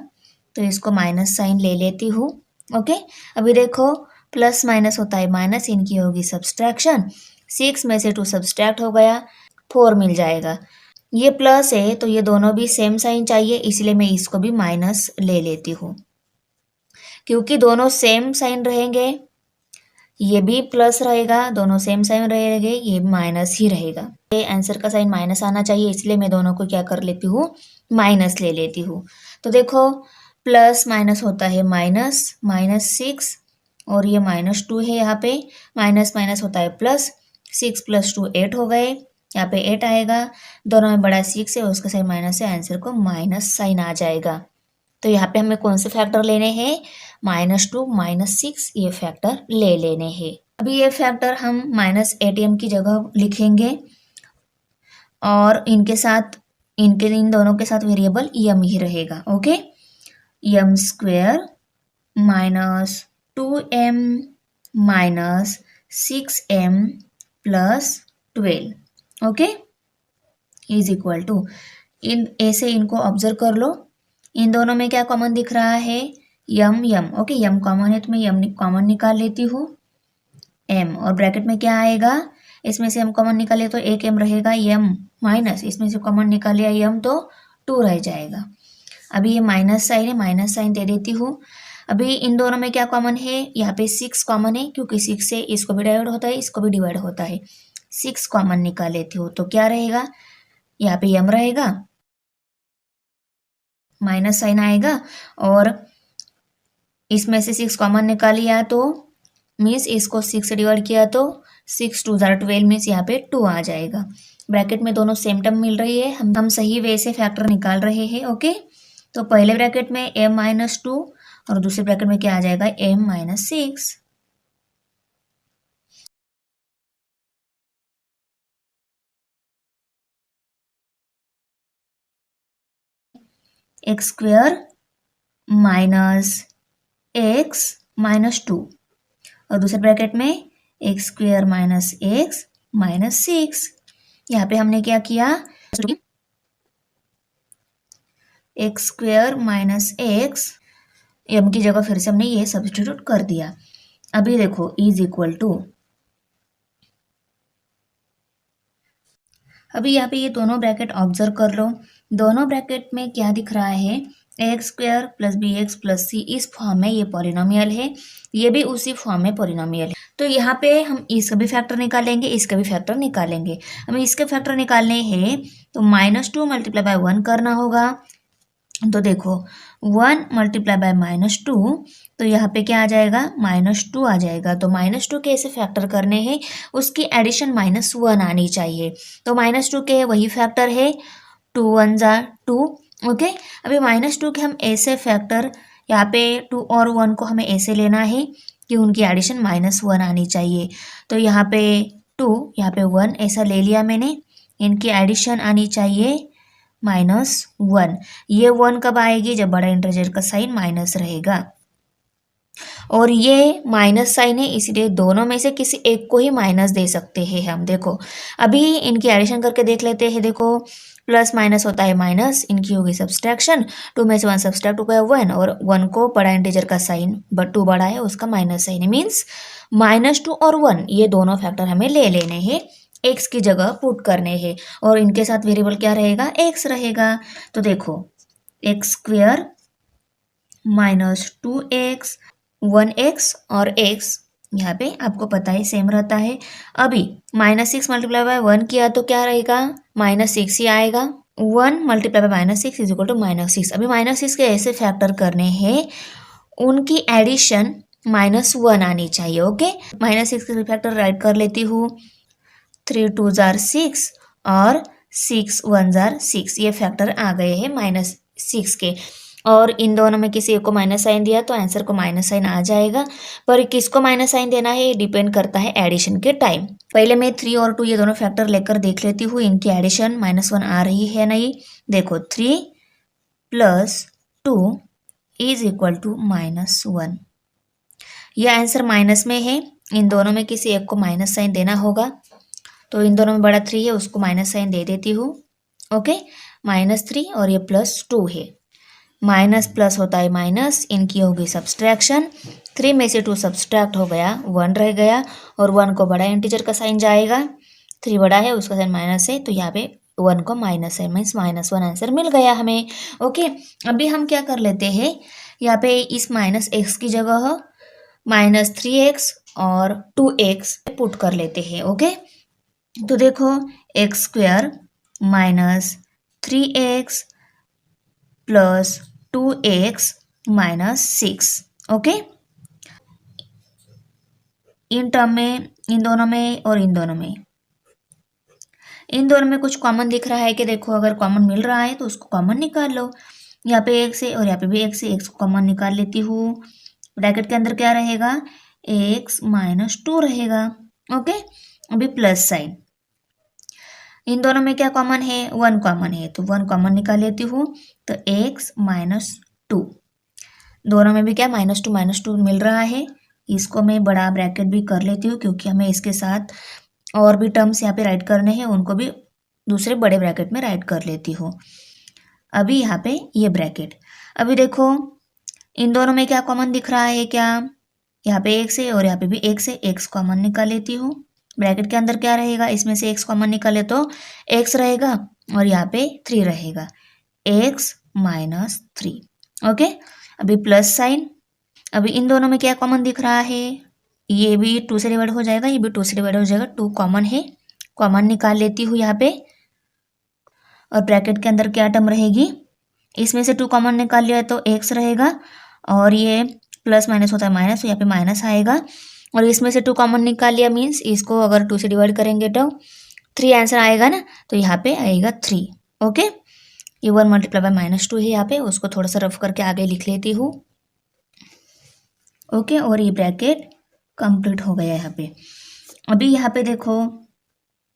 तो इसको माइनस साइन ले लेती हूँ। ओके, अभी देखो प्लस माइनस होता है माइनस, इनकी होगी सब्सट्रैक्शन, 6 में से 2 सब्सट्रैक्ट हो गया, 4 मिल जाएगा। ये प्लस है तो ये दोनों भी सेम साइन चाहिए, इसलिए मैं इसको भी माइनस ले लेती हूँ। क्योंकि दोनों सेम साइन रहेंगे, ये भी प्लस रहेगा, दोनों सेम साइन रहेंगे, ये माइनस ही रहेगा। ये आंसर का साइन माइनस आना चाहिए, इसलिए मैं दोनों को क्या कर लेती हूँ, माइनस ले लेती हूँ। तो देखो प्लस माइनस होता है माइनस, -6 और ये -2 है, यहाँ पे माइनस माइनस होता है प्लस, 6 + 2 8 हो गए, यहाँ पे 8 आएगा, दोनों में बड़ा 6 है, उसका साइन माइनस है, आंसर को माइनस साइन आ जाएगा। तो यहाँ पे हमें कौन से फैक्टर लेने हैं, -2 -6 ये फैक्टर ले लेने हैं। अभी ये फैक्टर हम -8m की जगह लिखेंगे और इन दोनों के साथ वेरिएबल यम ही रहेगा। ओके, यम स्क्वायर -2m -6m + 12, ओके, = इन ऐसे इनको ऑब्जर्व कर लो, इन दोनों में क्या कॉमन दिख रहा है, यम यम। ओके, यम कॉमन है तो मैं यम कॉमन निकाल लेती हूँ, एम, और ब्रैकेट में क्या आएगा, इसमें से हम कॉमन निकाले तो एक एम रहेगा, यम माइनस इसमें से कॉमन निकाल लिया यम तो 2 रह जाएगा। अभी ये माइनस साइन है, माइनस साइन दे देती हूँ। अभी इन दोनों में क्या कॉमन है, यहाँ पे 6 कॉमन है, क्योंकि 6 से इसको भी डिवाइड होता है, इसको भी डिवाइड होता है, 6 कॉमन निकाल लेती हूँ, तो क्या रहेगा, यहाँ पे यम रहेगा, माइनस साइन आएगा, और इसमें से 6 कॉमन निकाल लिया तो मीन्स इसको 6 से डिवाइड किया तो 6 × 2 = 12 मीन्स यहाँ पे 2 आ जाएगा। ब्रैकेट में दोनों सेम टर्म मिल रही है, हम सही वे से फैक्टर निकाल रहे हैं। ओके, तो पहले ब्रैकेट में m - 2 और दूसरे ब्रैकेट में क्या आ जाएगा, m - 6। x स्क्वायर -x - 2 और दूसरे ब्रैकेट में x स्क्वायर -x - 6। यहाँ पे हमने क्या किया, x स्क्वायर -x, m की जगह फिर से हमने ये सब्स्टिट्यूट कर दिया। अभी देखो = अभी यहाँ पे ये दोनों ब्रैकेट ऑब्जर्व कर लो, दोनों ब्रैकेट में क्या दिख रहा है, एक्स स्क्वायर + bx + c, इस फॉर्म में ये पॉलिनोमियल है, ये भी उसी फॉर्म में पॉलिनोमियल है। तो यहाँ पे हम इसका भी फैक्टर निकालेंगे, इसका भी फैक्टर निकालेंगे। हमें इसके फैक्टर निकालने हैं तो -2 × 1 करना होगा, तो देखो 1 मल्टीप्लाई बाय -2, तो यहाँ पे क्या आ जाएगा, -2 आ जाएगा। तो -2 के ऐसे फैक्टर करने हैं, उसकी एडिशन -1 आनी चाहिए। तो -2 के वही फैक्टर है 2 1 ज़ा 2। ओके, अभी -2 के हम ऐसे फैक्टर, यहाँ पे 2 और 1 को हमें ऐसे लेना है कि उनकी एडिशन -1 आनी चाहिए। तो यहाँ पे 2, यहाँ पे 1 ऐसा ले लिया मैंने, इनकी एडिशन आनी चाहिए -1। ये 1 कब आएगी, जब बड़ा इंटीजर का साइन माइनस रहेगा। और ये माइनस साइन है, इसलिए दोनों में से किसी एक को ही माइनस दे सकते हैं हम। देखो अभी इनकी एडिशन करके देख लेते हैं। देखो प्लस माइनस होता है माइनस, इनकी होगी सब्सट्रैक्शन। 2 में से 1 सब्सट्रैक्ट हो गया 1, और 1 को बड़ा इंटीजर का साइन 2 बड़ा है उसका माइनस साइन है, मीन्स -2 और 1 ये दोनों फैक्टर हमें ले लेने हैं, एक्स की जगह पुट करने हैं। और इनके साथ वेरिएबल क्या रहेगा, एक्स रहेगा। तो देखो एक्स स्क्वेयर -2x 1x और x यहाँ पे आपको पता है सेम रहता है। अभी -6 मल्टीप्लाई बाय 1 किया तो क्या रहेगा, -6 ही आएगा। 1 multiply by -6 is equal to -6। अभी -6 के ऐसे फैक्टर करने हैं, उनकी एडिशन -1 आनी चाहिए। ओके, -6 के फैक्टर राइट कर लेती हूँ। 3 2 जार 6 और 6 1 जार 6, ये फैक्टर आ गए हैं -6 के। और इन दोनों में किसी एक को माइनस साइन दिया तो आंसर को माइनस साइन आ जाएगा। पर किसको माइनस साइन देना है ये डिपेंड करता है एडिशन के टाइम। पहले मैं 3 और 2 ये दोनों फैक्टर लेकर देख लेती हूँ, इनकी एडिशन -1 आ रही है नहीं। देखो 3 + 2 इज इक्वल टू -1। यह आंसर माइनस में है, इन दोनों में किसी एक को माइनस साइन देना होगा। तो इन दोनों में बड़ा 3 है, उसको माइनस साइन दे देती हूँ। ओके, -3 और ये +2 है। माइनस प्लस होता है माइनस, इनकी होगी सब्सट्रैक्शन। 3 में से 2 सब्सट्रैक्ट हो गया, 1 रह गया, और 1 को बड़ा इंटीजर का साइन जाएगा। 3 बड़ा है, उसका साइन माइनस है, तो यहाँ पे 1 को माइनस है, मीन्स -1 आंसर मिल गया हमें। ओके, अभी हम क्या कर लेते हैं, यहाँ पे इस -x की जगह -3x और 2x पुट कर लेते हैं। ओके, तो देखो x square -3x + 2x - 6। Okay, in term में, इन दोनों में और इन दोनों में, इन दोनों में कुछ कॉमन दिख रहा है कि देखो अगर कॉमन मिल रहा है तो उसको कॉमन निकाल लो। यहाँ पे एक से और यहाँ पे भी एक से, एक्स को कॉमन निकाल लेती हूँ। ब्रैकेट के अंदर क्या रहेगा, x - 2 रहेगा। ओके, अभी प्लस साइन, इन दोनों में क्या कॉमन है, 1 कॉमन है, तो 1 कॉमन निकाल लेती हूँ। तो x - 2, दोनों में भी क्या -2 मिल रहा है। इसको मैं बड़ा ब्रैकेट भी कर लेती हूँ, क्योंकि हमें इसके साथ और भी टर्म्स यहाँ पे राइट करने हैं, उनको भी दूसरे बड़े ब्रैकेट में राइट कर लेती हूँ। अभी यहाँ पे ये ब्रैकेट, अभी देखो इन दोनों में क्या कॉमन दिख रहा है, क्या यहाँ पे x है और यहाँ पे भी x है, x कॉमन निकाल लेती हूँ। ब्रैकेट के अंदर क्या रहेगा, इसमें से x कॉमन निकाले तो x रहेगा और यहाँ पे 3 रहेगा, x - 3। ओके, अभी प्लस साइन, अभी इन दोनों में क्या कॉमन दिख रहा है, ये भी 2 से डिवाइड हो जाएगा, ये भी 2 से डिवाइड हो जाएगा, 2 कॉमन है, कॉमन निकाल लेती हूँ यहाँ पे। और ब्रैकेट के अंदर क्या टर्म रहेगी, इसमें से 2 कॉमन निकाल लिया तो x रहेगा, और ये प्लस माइनस होता है माइनस, तो यहाँ पे माइनस आएगा। और इसमें से 2 कॉमन निकाल लिया, मीन्स इसको अगर 2 से डिवाइड करेंगे तो 3 आंसर आएगा ना, तो यहाँ पे आएगा 3। ओके, ये 1 मल्टीप्लाई बाय -2 है यहाँ पे, उसको थोड़ा सा रफ करके आगे लिख लेती हूँ। ओके, और ये ब्रैकेट कंप्लीट हो गया यहाँ पे। अभी यहाँ पे देखो,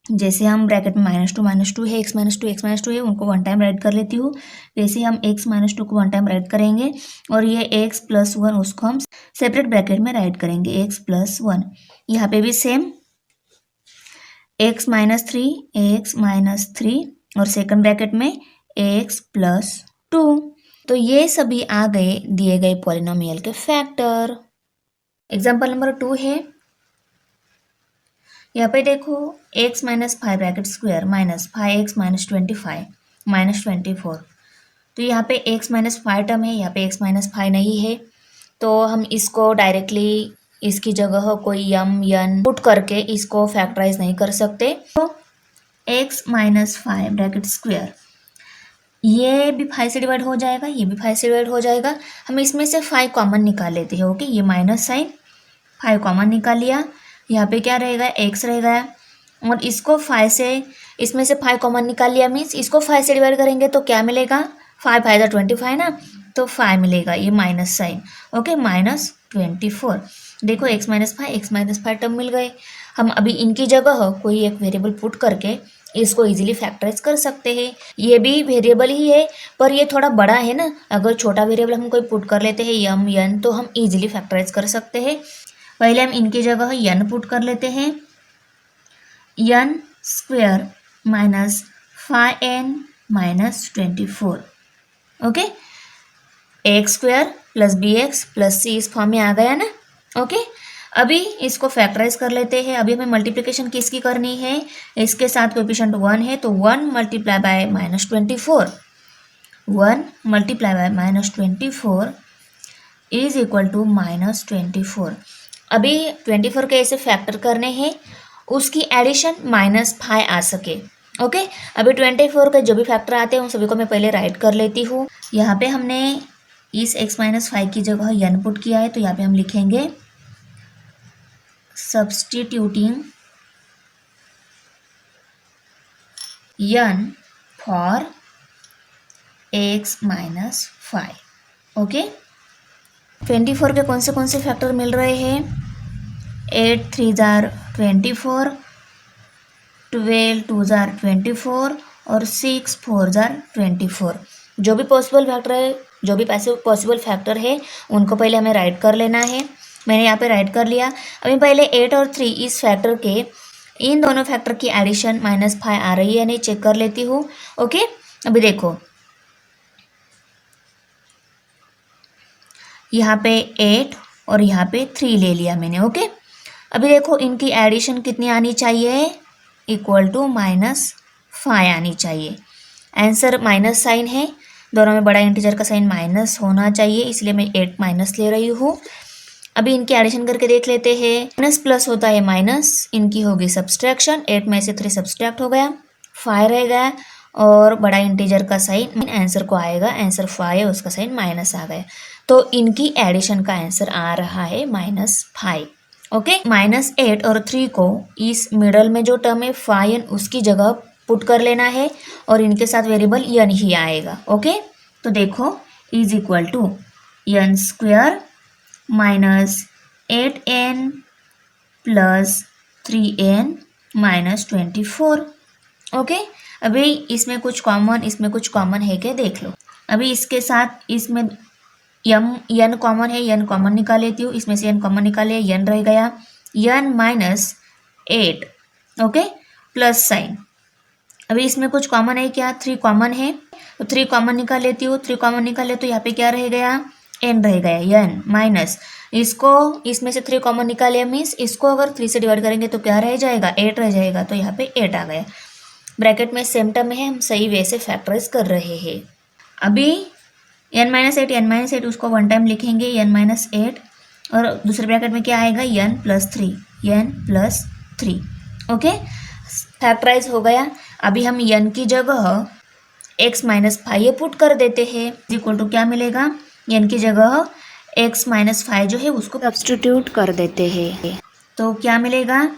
जैसे हम ब्रैकेट में -2 है, x - 2 है, उनको 1 टाइम राइट कर लेती हूँ। वैसे हम x - 2 को 1 टाइम राइट करेंगे, और ये x + 1 उसको हम सेपरेट ब्रैकेट में राइट करेंगे, x + 1। यहाँ पे भी सेम, x - 3 और सेकंड ब्रैकेट में x + 2। तो ये सभी आ गए दिए गए पॉलिनोमियल के फैक्टर। एग्जाम्पल नंबर 2 है, यहाँ पे देखो x - 5 ब्रैकेट स्क्वायर -5x - 25 -24। तो यहाँ पे x - 5 टर्म है, यहाँ पे x - 5 नहीं है, तो हम इसको डायरेक्टली इसकी जगह कोई m n पुट करके इसको फैक्टराइज नहीं कर सकते। तो x - 5 ब्रैकेट स्क्वायर ये भी 5 से डिवाइड हो जाएगा, ये भी 5 से डिवाइड हो जाएगा। हम इसमें से 5 कॉमन निकाल लेते हैं। ओके, ये माइनस साइन 5 कॉमन निकाल लिया। यहाँ पे क्या रहेगा, एक्स रहेगा। और इसको 5 से, इसमें से 5 कॉमन निकाल लिया, मीन्स इसको 5 से डिवाइड करेंगे तो क्या मिलेगा, 5 फाइव 25 ना, तो 5 मिलेगा। ये माइनस साइन। ओके, -24। देखो x-5 टर्म मिल गए। हम अभी इनकी जगह कोई एक वेरिएबल पुट करके इसको इजीली फैक्टराइज कर सकते हैं। ये भी वेरिएबल ही है, पर ये थोड़ा बड़ा है ना। अगर छोटा वेरिएबल हम कोई पुट कर लेते हैं यम एन, तो हम इजीली फैक्टराइज कर सकते हैं। पहले हम इनकी जगह एन पुट कर लेते हैं। N square minus 5n minus 24। Okay, X square plus B x plus C इस फॉर्म में आ गया ना। ओके, अभी इसको फैक्टराइज कर लेते हैं। अभी हमें मल्टीप्लिकेशन किसकी करनी है, इसके साथ कोएफिशिएंट 1 है, तो 1 multiply by -24, 1 multiply by -24 is equal to -24। अभी 24 के ऐसे फैक्टर करने हैं उसकी एडिशन -5 आ सके। ओके, अभी 24 के जो भी फैक्टर आते हैं उन सभी को मैं पहले राइट कर लेती हूँ। यहाँ पे हमने इस x-5 की जगह n पुट किया है, तो यहाँ पे हम लिखेंगे substituting n for x-5। Okay, 24 के कौन से फैक्टर मिल रहे हैं, 8 3 जार 24, 12 2 जार 24 और 6 4 जार 24। जो भी पॉसिबल फैक्टर है, जो भी पॉसिबल फैक्टर है उनको पहले हमें राइट कर लेना है। मैंने यहाँ पे राइट कर लिया। अभी पहले 8 और 3 इस फैक्टर के, इन दोनों फैक्टर की एडिशन -5 आ रही है या नहीं चेक कर लेती हूँ। ओके, अभी देखो यहाँ पे 8 और यहाँ पे 3 ले लिया मैंने। ओके, अभी देखो इनकी एडिशन कितनी आनी चाहिए, इक्वल टू -5 आनी चाहिए। आंसर माइनस साइन है, दोनों में बड़ा इंटीजर का साइन माइनस होना चाहिए, इसलिए मैं 8 माइनस ले रही हूँ। अभी इनकी एडिशन करके देख लेते हैं। माइनस प्लस होता है माइनस, इनकी होगी सब्सट्रैक्शन। 8 में से 3 सब्सट्रैक्ट हो गया, 5 रह गया और बड़ा इंटीजर का साइन आंसर को आएगा। आंसर 5 है, उसका साइन माइनस आ गया, तो इनकी एडिशन का आंसर आ रहा है -5। ओके, -8 और 3 को इस मिडल में जो टर्म है 5n उसकी जगह पुट कर लेना है और इनके साथ वेरिएबल n ही आएगा। ओके, तो देखो is equal to n square -8n plus 3n minus 24। Okay, अभी इसमें कुछ कॉमन है क्या, देख लो। अभी इसके साथ इसमें n कॉमन है, n कॉमन निकाल लेती हूँ। इसमें से n कॉमन निकाले, n रह गया, n -8। Okay, plus sign. अभी इसमें कुछ कॉमन है क्या, 3 कॉमन है, तो 3 कॉमन निकाल लेती हूँ। 3 कॉमन निकाले तो यहाँ पे क्या रह गया, n रह गया, n माइनस इसको, इसमें से 3 कॉमन निकाले मीन्स इसको अगर 3 से डिवाइड करेंगे तो क्या रह जाएगा, 8 रह जाएगा, तो यहाँ पे 8 आ गया। ब्रैकेट में सेम टर्म है, हम सही वे से फैक्टराइज कर रहे हैं। अभी n-8 उसको वन टाइम लिखेंगे, n-8 और दूसरे ब्रैकेट में क्या आएगा, n+3। ओके, फैक्टराइज हो गया। अभी हम n की जगह x-5 पुट कर देते हैं, इक्वल टू क्या मिलेगा, n की जगह x-5 जो है उसको सब्स्टिट्यूट कर देते हैं, तो क्या मिलेगा,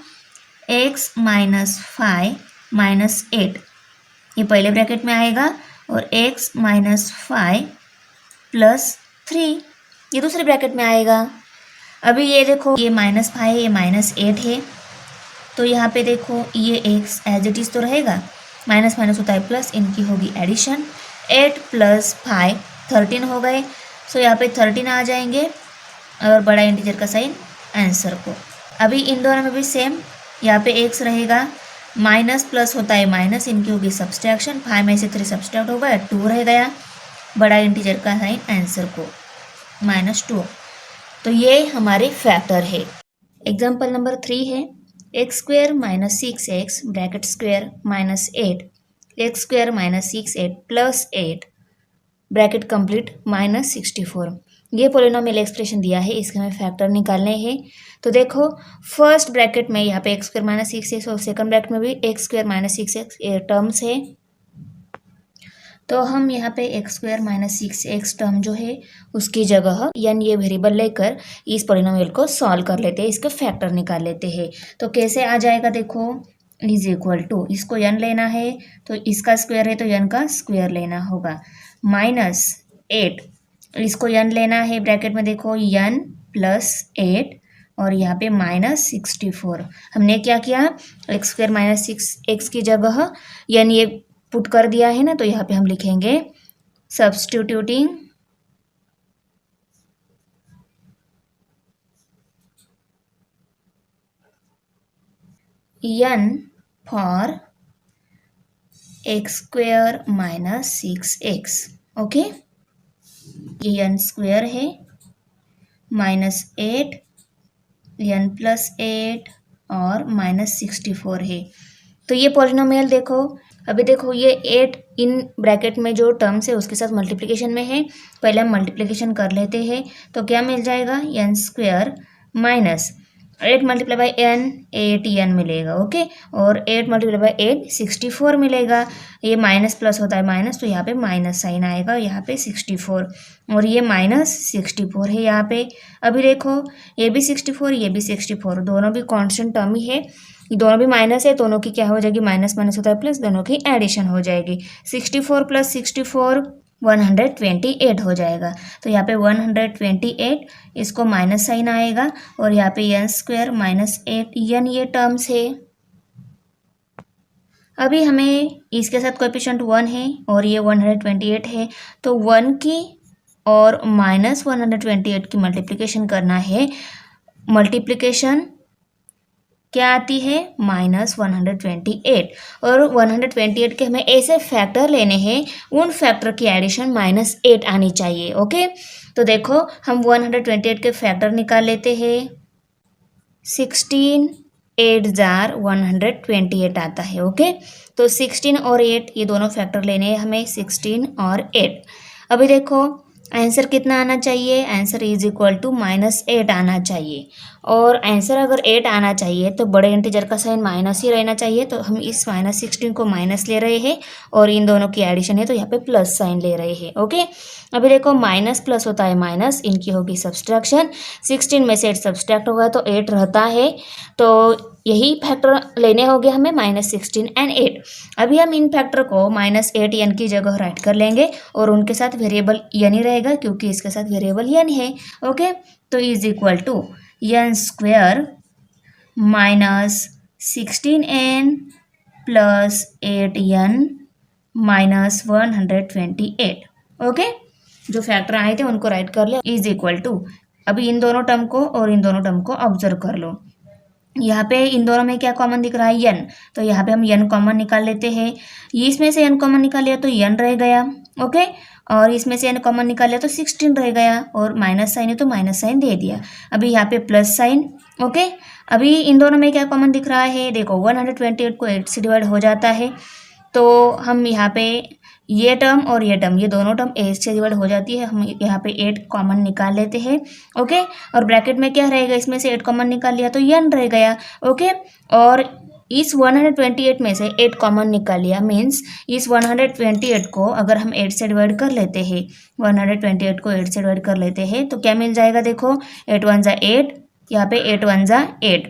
x-5 -8 ये पहले ब्रैकेट में आएगा और x-5 + 3 ये दूसरे ब्रैकेट में आएगा। अभी ये देखो, ये -5 है, ये -8 है, तो यहाँ पे देखो ये x एज इट इज़ तो रहेगा, माइनस माइनस होता है प्लस, इनकी होगी एडिशन। 8 + 5 13 हो गए, सो यहाँ पे 13 आ जाएंगे और बड़ा इंटीजर का साइन आंसर को। अभी इन दोनों में भी सेम, यहाँ पे x रहेगा, माइनस प्लस होता है माइनस, इनकी होगी सब्सट्रैक्शन। 5 में से 3 सब्सट्रैक्ट हो गया, 2 रह गया, बड़ा इंटीजर का साइन आंसर को -2। तो ये हमारे फैक्टर है। एग्जाम्पल नंबर 3 है, x² - 6x bracket square -8, x² - 6x + 8 bracket complete -64। ये पोलिनोमियल एक्सप्रेशन दिया है, इसके हमें फैक्टर निकालने हैं। तो देखो फर्स्ट ब्रैकेट में यहाँ पे x² - 6x और सेकंड ब्रैकेट में भी x² - 6x ये टर्म्स है। तो हम यहाँ पे x square minus 6x term जो है उसकी जगह n ये वेरिएबल लेकर इस पोलिनोमियल को सॉल्व कर लेते हैं, इसका फैक्टर निकाल लेते हैं। तो कैसे आ जाएगा देखो, इज इक्वल टू, इसको n लेना है तो इसका स्क्वायर है तो n का स्क्वायर लेना होगा, माइनस 8, इसको n लेना है, ब्रैकेट में देखो n प्लस 8 और यहाँ पे माइनस 64। हमने क्या किया, एक्स स्क्वायर माइनस 6x की जगह n ये पुट कर दिया है ना, तो यहाँ पे हम लिखेंगे substituting n for x square minus 6x। Okay, ये n स्क्वायर है माइनस 8 n प्लस 8 और माइनस 64 है। तो ये पॉलिनोमियल देखो, अभी देखो ये 8 इन ब्रैकेट में जो टर्म्स है उसके साथ मल्टीप्लिकेशन में है, पहले हम मल्टीप्लिकेशन कर लेते हैं। तो क्या मिल जाएगा, n square minus 8 multiply by n 8n मिलेगा। ओके, और 8 मल्टीप्लाई बाई 8 64 मिलेगा। ये माइनस प्लस होता है माइनस, तो यहाँ पे माइनस साइन आएगा, यहाँ पे 64 और ये माइनस 64 है यहाँ पे। अभी देखो ये भी 64 ये भी 64, दोनों भी कांस्टेंट टर्म ही है, दोनों भी माइनस है, दोनों की क्या हो जाएगी, माइनस माइनस होता है प्लस, दोनों की एडिशन हो जाएगी। 64 प्लस 64 128 हो जाएगा। तो यहाँ पे 128, इसको माइनस साइन आएगा और यहाँ पे n स्क्वायर माइनस 8n ये टर्म्स है। अभी हमें इसके साथ कोएफिशिएंट 1 है और ये 128 है, तो 1 की और माइनस 128 की मल्टीप्लिकेशन करना है। मल्टीप्लिकेशन क्या आती है, माइनस 128, और 128 के हमें ऐसे फैक्टर लेने हैं, उन फैक्टर की एडिशन माइनस 8 आनी चाहिए। ओके, तो देखो हम 128 के फैक्टर निकाल लेते हैं। 16 8 जार 128 आता है। ओके, तो 16 और 8 ये दोनों फैक्टर लेने हैं हमें, 16 और 8। अभी देखो आंसर कितना आना चाहिए, answer is equal to minus 8 आना चाहिए। और आंसर अगर 8 आना चाहिए तो बड़े इंटीजर का साइन माइनस ही रहना चाहिए, तो हम इस माइनस 16 को माइनस ले रहे हैं और इन दोनों की एडिशन है तो यहाँ पे प्लस साइन ले रहे हैं। ओके, अभी देखो माइनस प्लस होता है माइनस, इनकी होगी सब्सट्रैक्शन, 16 में से 8 सब्सट्रैक्ट होगा तो 8 रहता है, तो यही फैक्टर लेने होंगे हमें, माइनस 16 एंड 8। अभी हम इन फैक्टर को माइनस 8 n की जगह राइट कर लेंगे और उनके साथ वेरिएबल n ही रहेगा क्योंकि इसके साथ वेरिएबल n है। ओके, तो is equal to n square minus 16n plus 8n minus 128। Okay, जो फैक्टर आए थे उनको राइट कर ले, इज इक्वल टू, अभी इन दोनों टर्म को और इन दोनों टर्म को ऑब्जर्व कर लो। यहाँ पे इन दोनों में क्या कॉमन दिख रहा है, n, तो यहाँ पे हम n कॉमन निकाल लेते हैं। इसमें से n कॉमन निकाल लिया तो n रह गया। ओके, और इसमें से n कॉमन निकाल लिया तो 16 रह गया, और माइनस साइन है तो माइनस साइन दे दिया। अभी यहाँ पे प्लस साइन। ओके, अभी इन दोनों में क्या कॉमन दिख रहा है, देखो 128 को 8 से डिवाइड हो जाता है, तो हम यहाँ पे ये टर्म और ये टर्म, ये दोनों टर्म 8 से डिवाइड हो जाती है, हम यहाँ पे 8 कॉमन निकाल लेते हैं। ओके, और ब्रैकेट में क्या रहेगा, इसमें से 8 कॉमन निकाल लिया तो n रह गया। ओके, और इस 128 में से 8 कॉमन निकाल लिया, मीन्स इस 128 को अगर हम 8 से डिवाइड कर लेते हैं, 128 को 8 से डिवाइड कर लेते हैं तो क्या मिल जाएगा, देखो 8 1 जा 8, यहाँ पे 8 1 जा 8,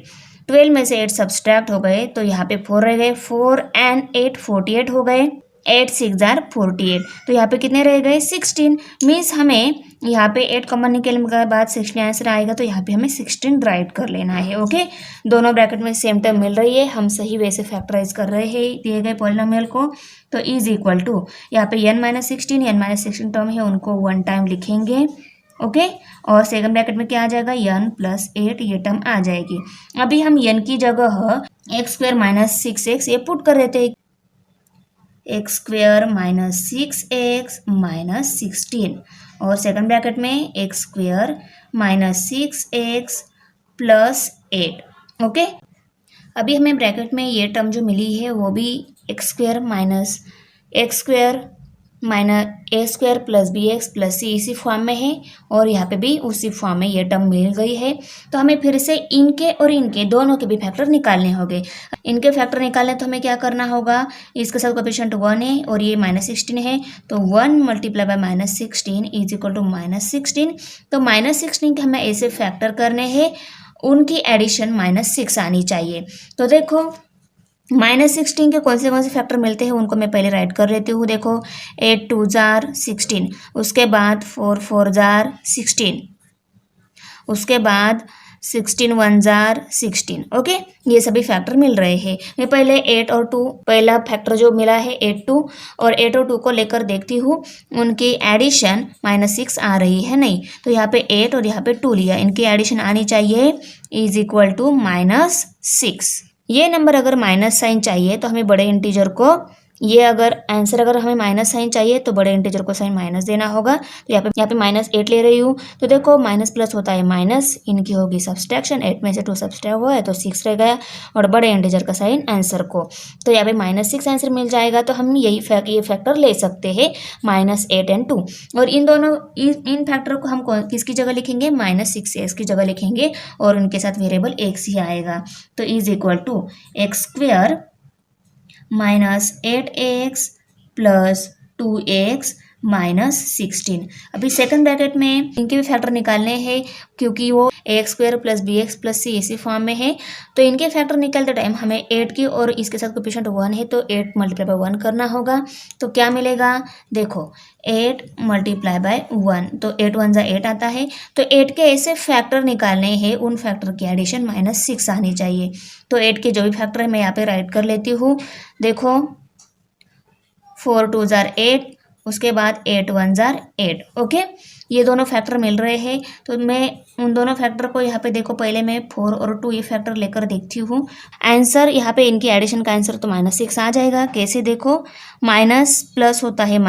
12 में से 8 सब्सट्रैक्ट हो गए तो यहाँ पे 4 रह गए, 4 एंड 8 48 हो गए, 8 6 जार 48, तो यहाँ पे कितने रह गए, 16। मीन्स हमें यहाँ पे 8 कॉमन निकलने के बाद 16 आंसर आएगा, तो यहाँ पे हमें 16 राइट कर लेना है। ओके, दोनों ब्रैकेट में सेम टर्म मिल रही है, हम सही वैसे फैक्टराइज कर रहे हैं दिए गए पॉलिनोमियल को। तो इज इक्वल टू, यहाँ पे n माइनस 16 टर्म है उनको 1 टाइम लिखेंगे। ओके, और सेकंड ब्रैकेट में क्या आ जाएगा, n प्लस 8 ये टर्म आ जाएगी। अभी हम n की जगह एक्स स्क्वायर माइनस 6x ये पुट कर देते हैं, x square minus 6x minus 16, और सेकंड ब्रैकेट में x square minus 6x plus 8। Okay, अभी हमें ब्रैकेट में ये टर्म जो मिली है वो भी X square minus X square minus A square plus B x plus C इसी फॉर्म में है और यहाँ पे भी उसी फॉर्म में ये टर्म मिल गई है। तो हमें फिर से इनके और इनके दोनों के भी फैक्टर निकालने होंगे। इनके फैक्टर निकालने तो हमें क्या करना होगा, इसके साथ कोएफिशिएंट 1 है और ये -16 है, तो 1 multiply by -16 is equal to -16। तो -16 के हमें ऐसे फैक्टर करने हैं, उनकी एडिशन -6 आनी चाहिए। तो देखो -16 के कौन से फैक्टर मिलते हैं उनको मैं पहले राइट कर लेती हूँ। देखो 8 2 जार 16, उसके बाद 4 4 जार 16, उसके बाद 16 1 जार 16। ओके, ये सभी फैक्टर मिल रहे हैं। मैं पहले 8 और 2, पहला फैक्टर जो मिला है 8 2 और 8 और 2 को लेकर देखती हूँ, उनकी एडिशन -6 आ रही है नहीं, तो यहाँ पे 8 और यहाँ पे 2 लिया, इनकी एडिशन आनी चाहिए इज इक्वल टू -6। ये नंबर अगर माइनस साइन चाहिए तो हमें बड़े इंटीजर को, ये अगर आंसर अगर हमें माइनस साइन चाहिए तो बड़े इंटीजर को साइन माइनस देना होगा। तो यहाँ पे -8 ले रही हूँ, तो देखो माइनस प्लस होता है माइनस, इनकी होगी सब्सट्रैक्शन, 8 में से 2 सब्सट्रैक्ट हुआ है तो 6 रह गया और बड़े इंटीजर का साइन आंसर को, तो यहाँ पे -6 आंसर मिल जाएगा। तो हम ये फैक्टर ले सकते हैं -8 एंड 2, और इन दोनों इन फैक्टर को हम किसकी जगह लिखेंगे, -6x की जगह लिखेंगे और उनके साथ वेरिएबल x ही आएगा। तो is equal to x square -8x plus 2x -16। अभी सेकंड ब्रैकेट में इनके भी फैक्टर निकालने हैं, क्योंकि वो ax square plus bx plus c इसी फॉर्म में है। तो इनके फैक्टर निकालते टाइम हमें 8 की और इसके साथ कोएफिशिएंट 1 है तो 8 मल्टीप्लाई बाय 1 करना होगा। तो क्या मिलेगा, देखो 8 मल्टीप्लाई बाय 1, तो 8 1 जा 8 आता है। तो 8 के ऐसे फैक्टर निकालने हैं, उन फैक्टर की एडिशन -6 आनी चाहिए। तो 8 के जो भी फैक्टर है मैं यहाँ पे राइट कर लेती हूँ। देखो 4 2 जार 8, उसके बाद 8 1 जार 8। ओके, ये दोनों फैक्टर मिल रहे हैं, तो मैं उन दोनों फैक्टर को यहाँ पे देखो, पहले मैं 4 और 2 ये फैक्टर लेकर देखती हूँ। आंसर यहाँ पे इनकी एडिशन का आंसर तो -6 आ जाएगा। कैसे, देखो माइनस प्लस होता है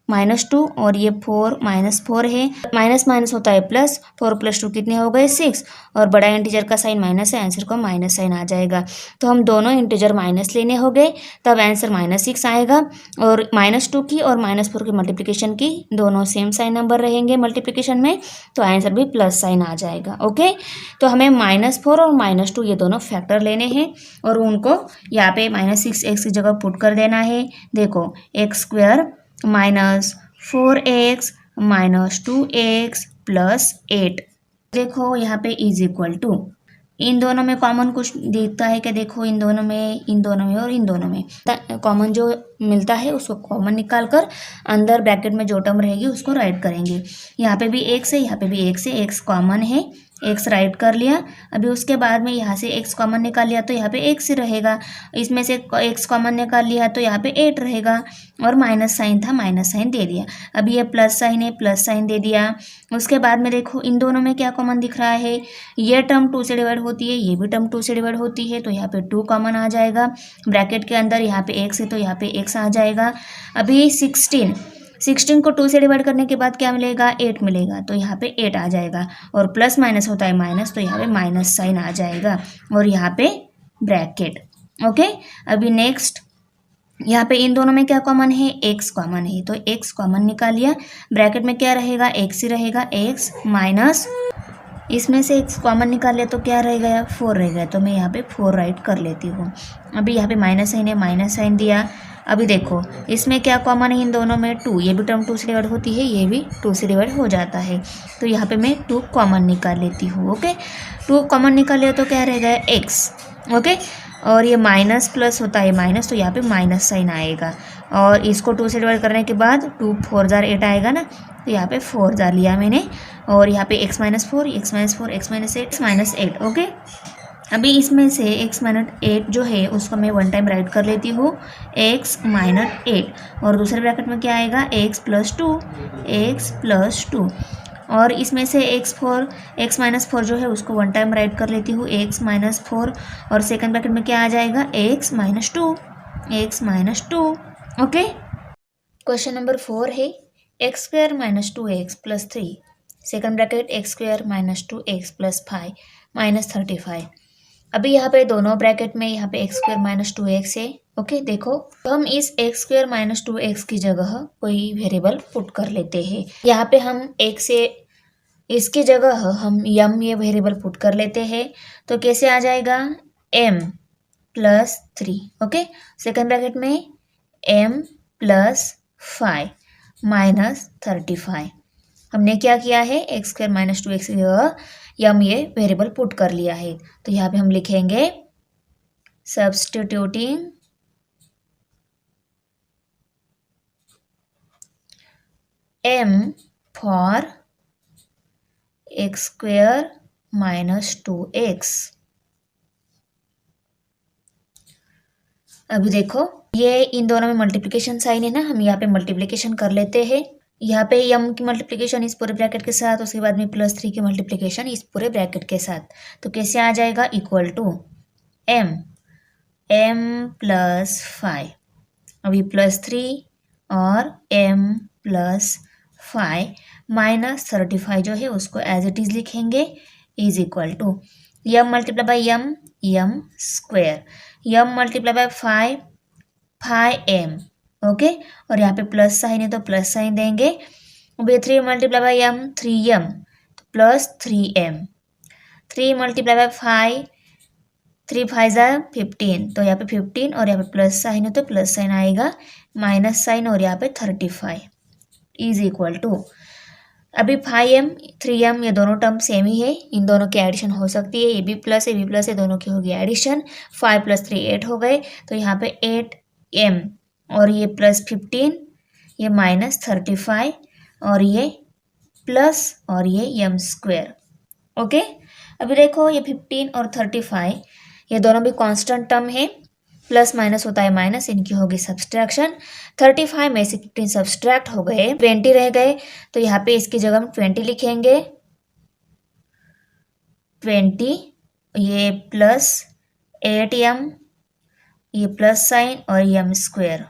-2 और ये 4 -4 है, माइनस माइनस होता है प्लस, 4 + 2 कितने हो गए 6, और बड़ा इंटीजर का साइन माइनस है, आंसर को माइनस साइन आ जाएगा। तो हम दोनों इंटीजर माइनस लेने हो गए, तब आंसर -6 आएगा। और -2 की और -4 की मल्टीप्लिकेशन की दोनों सेम साइन नंबर रहेंगे मल्टीप्लिकेशन में, तो आंसर भी प्लस साइन आ जाएगा। ओके, तो हमें -4 और -2 ये दोनों फैक्टर लेने हैं और उनको यहाँ पे -6x की जगह पुट कर देना है। देखो X square -4x -2x plus 8। देखो यहाँ पे इज इक्वल टू, इन दोनों में कॉमन कुछ दिखता है क्या, देखो इन दोनों में और इन दोनों में कॉमन जो मिलता है उसको कॉमन निकाल कर अंदर ब्रैकेट में जो टर्म रहेगी उसको राइट करेंगे। यहाँ पे भी x है, यहाँ पे भी x है, x कॉमन है, x राइट कर लिया। अभी उसके बाद में यहाँ से x कॉमन निकाल लिया तो यहाँ पे x रहेगा, इसमें से x कॉमन निकाल लिया तो यहाँ पे 8 रहेगा, और माइनस साइन था माइनस साइन दे दिया। अभी ये प्लस साइन है, प्लस साइन दे दिया। उसके बाद में देखो इन दोनों में क्या कॉमन दिख रहा है, ये टर्म 2 से डिवाइड होती है, ये भी टर्म 2 से डिवाइड होती है, तो यहाँ पे 2 कॉमन आ जाएगा। ब्रैकेट के अंदर यहाँ पे x है तो यहाँ पे x आ जाएगा। अभी 16 को 2 से डिवाइड करने के बाद क्या मिलेगा, 8 मिलेगा, तो यहाँ पे 8 आ जाएगा, और प्लस माइनस होता है माइनस, तो यहाँ पे माइनस साइन आ जाएगा, और यहाँ पे ब्रैकेट। ओके, अभी नेक्स्ट यहाँ पे इन दोनों में क्या कॉमन है, x कॉमन है, तो x कॉमन निकाल लिया। ब्रैकेट में क्या रहेगा, x ही रहेगा, x माइनस, इसमें से x कॉमन निकाल लिया तो क्या रह गया, 4 रह गया, तो मैं यहाँ पे 4 राइट कर लेती हूँ। अभी यहाँ पे माइनस साइन है, माइनस साइन दिया। अभी देखो इसमें क्या कॉमन है इन दोनों में, 2, ये भी टर्म 2 से डिवाइड होती है, ये भी 2 से डिवाइड हो जाता है, तो यहाँ पे मैं 2 कॉमन निकाल लेती हूँ। ओके, 2 कॉमन निकाल लिया तो क्या रह गया, x। ओके, और ये माइनस प्लस होता है माइनस, तो यहाँ पे माइनस साइन आएगा, और इसको 2 से डिवाइड करने के बाद 2 4 जार 8 आएगा ना, तो यहाँ पे 4 जार लिया मैंने, और यहाँ पे x -4 x -4 x -8 -8। ओके, अभी इसमें से x -8 जो है उसको मैं 1 टाइम राइट कर लेती हूँ, x -8, और दूसरे ब्रैकेट में क्या आएगा, x + 2, और इसमें से x -4 जो है उसको 1 टाइम राइट कर लेती हूँ, x -4, और सेकंड ब्रैकेट में क्या आ जाएगा, x -2। ओके, क्वेश्चन नंबर 4 है x² - 2x + 3, second bracket x² - 2x + 5 -35। अभी यहाँ पे दोनों ब्रैकेट में यहाँ पे x² - 2x है, ओके, देखो तो हम इस एक्स स्क्वायर माइनस 2x की जगह कोई वेरिएबल पुट कर लेते हैं। यहाँ पे हम एक से इसकी जगह हम यम ये वेरिएबल पुट कर लेते हैं, तो कैसे आ जाएगा m plus 3। Okay, second bracket में m प्लस 5 माइनस 35। हमने क्या किया है, एक्स स्क्वायर माइनस 2x की जगह यम ये वेरिएबल पुट कर लिया है। तो यहाँ पे हम लिखेंगे substituting m for x square minus 2x। अभी देखो ये इन दोनों में मल्टीप्लिकेशन साइन है ना, हम यहाँ पे मल्टीप्लिकेशन कर लेते हैं। यहाँ पे यम की मल्टीप्लिकेशन इस पूरे ब्रैकेट के साथ, उसके बाद में प्लस 3 की मल्टीप्लिकेशन इस पूरे ब्रैकेट के साथ। तो कैसे आ जाएगा, इक्वल टू m प्लस 5, अभी प्लस 3 और m प्लस 5 माइनस 35 जो है उसको एज इट इज लिखेंगे, is equal to m multiply by m square, m multiply by 5m। Okay, और यहाँ पे प्लस साइन है तो प्लस साइन देंगे। अभी 3 multiply bye m 3m plus 3m, 3 multiply bye 5 3 5 जा 15, तो यहाँ पे 15 और यहाँ पे प्लस साइन है तो प्लस साइन आएगा, माइनस साइन और यहाँ पे 35 इज इक्वल टू, अभी 5m 3m ये दोनों टर्म सेम ही है, इन दोनों की एडिशन हो सकती है, ये भी प्लस है दोनों की होगी एडिशन। 5 प्लस 3 8 हो गए, तो यहाँ पे 8m और ये प्लस 15, ये माइनस 35 और ये प्लस और ये m स्क्वायर। ओके, अभी देखो ये 15 और 35 ये दोनों भी कांस्टेंट टर्म है, प्लस माइनस होता है माइनस, इनकी होगी सब्सट्रैक्शन। 35 में से 15 सब्सट्रैक्ट हो गए, 20 रह गए, तो यहाँ पे इसकी जगह हम 20 लिखेंगे, 20 ये प्लस 8m ये प्लस साइन और m स्क्वायर,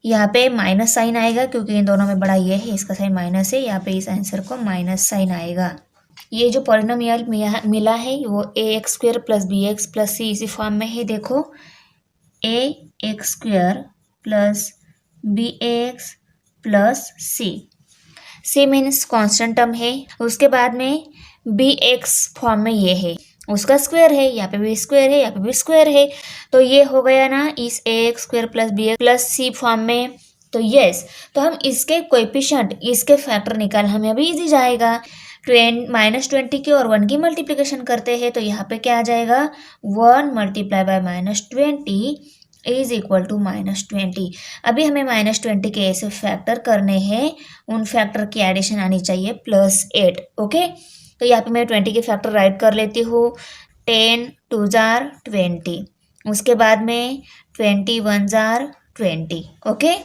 यहाँ पे माइनस साइन आएगा क्योंकि इन दोनों में बड़ा ये है, इसका साइन माइनस है, यहाँ पे इस आंसर को माइनस साइन आएगा। ये जो पॉलिनोमियल मिला है वो ax square plus bx plus c इसी फॉर्म में है। देखो ax square plus bx plus c means constant term है, उसके बाद में bx फॉर्म में ये है, उसका स्क्वायर है, यहाँ पे भी स्क्वायर है, यहाँ पे भी स्क्वायर है, तो ये हो गया ना इस ax square plus bx plus c form में। तो यस, तो हम इसके कोएफिशिएंट इसके फैक्टर निकाल, हमें अभी इजी जाएगा। -20 की और 1 की मल्टीप्लिकेशन करते हैं, तो यहाँ पे क्या आ जाएगा, 1 multiply by -20 is equal to -20। अभी हमें -20 के ऐसे फैक्टर करने हैं, उन फैक्टर की एडिशन आनी चाहिए +8। ओके, तो यहाँ पे मैं 20 के फैक्टर राइट कर लेती हूँ, 10 2 जार 20, उसके बाद में 21 जार 20। ओके,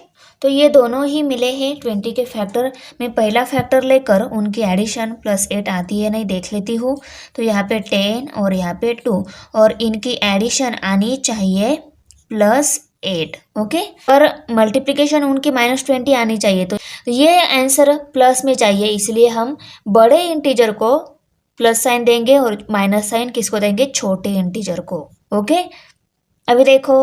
तो ये दोनों ही मिले हैं 20 के फैक्टर। मैं पहला फैक्टर लेकर उनकी एडिशन +8 आती है नहीं देख लेती हूँ, तो यहाँ पे 10 और यहाँ पे 2 और इनकी एडिशन आनी चाहिए +8। ओके, और मल्टीप्लिकेशन उनकी -20 आनी चाहिए, तो ये आंसर प्लस में चाहिए, इसलिए हम बड़े इंटीजर को प्लस साइन देंगे और माइनस साइन किसको देंगे, छोटे इंटीजर को। ओके, अभी देखो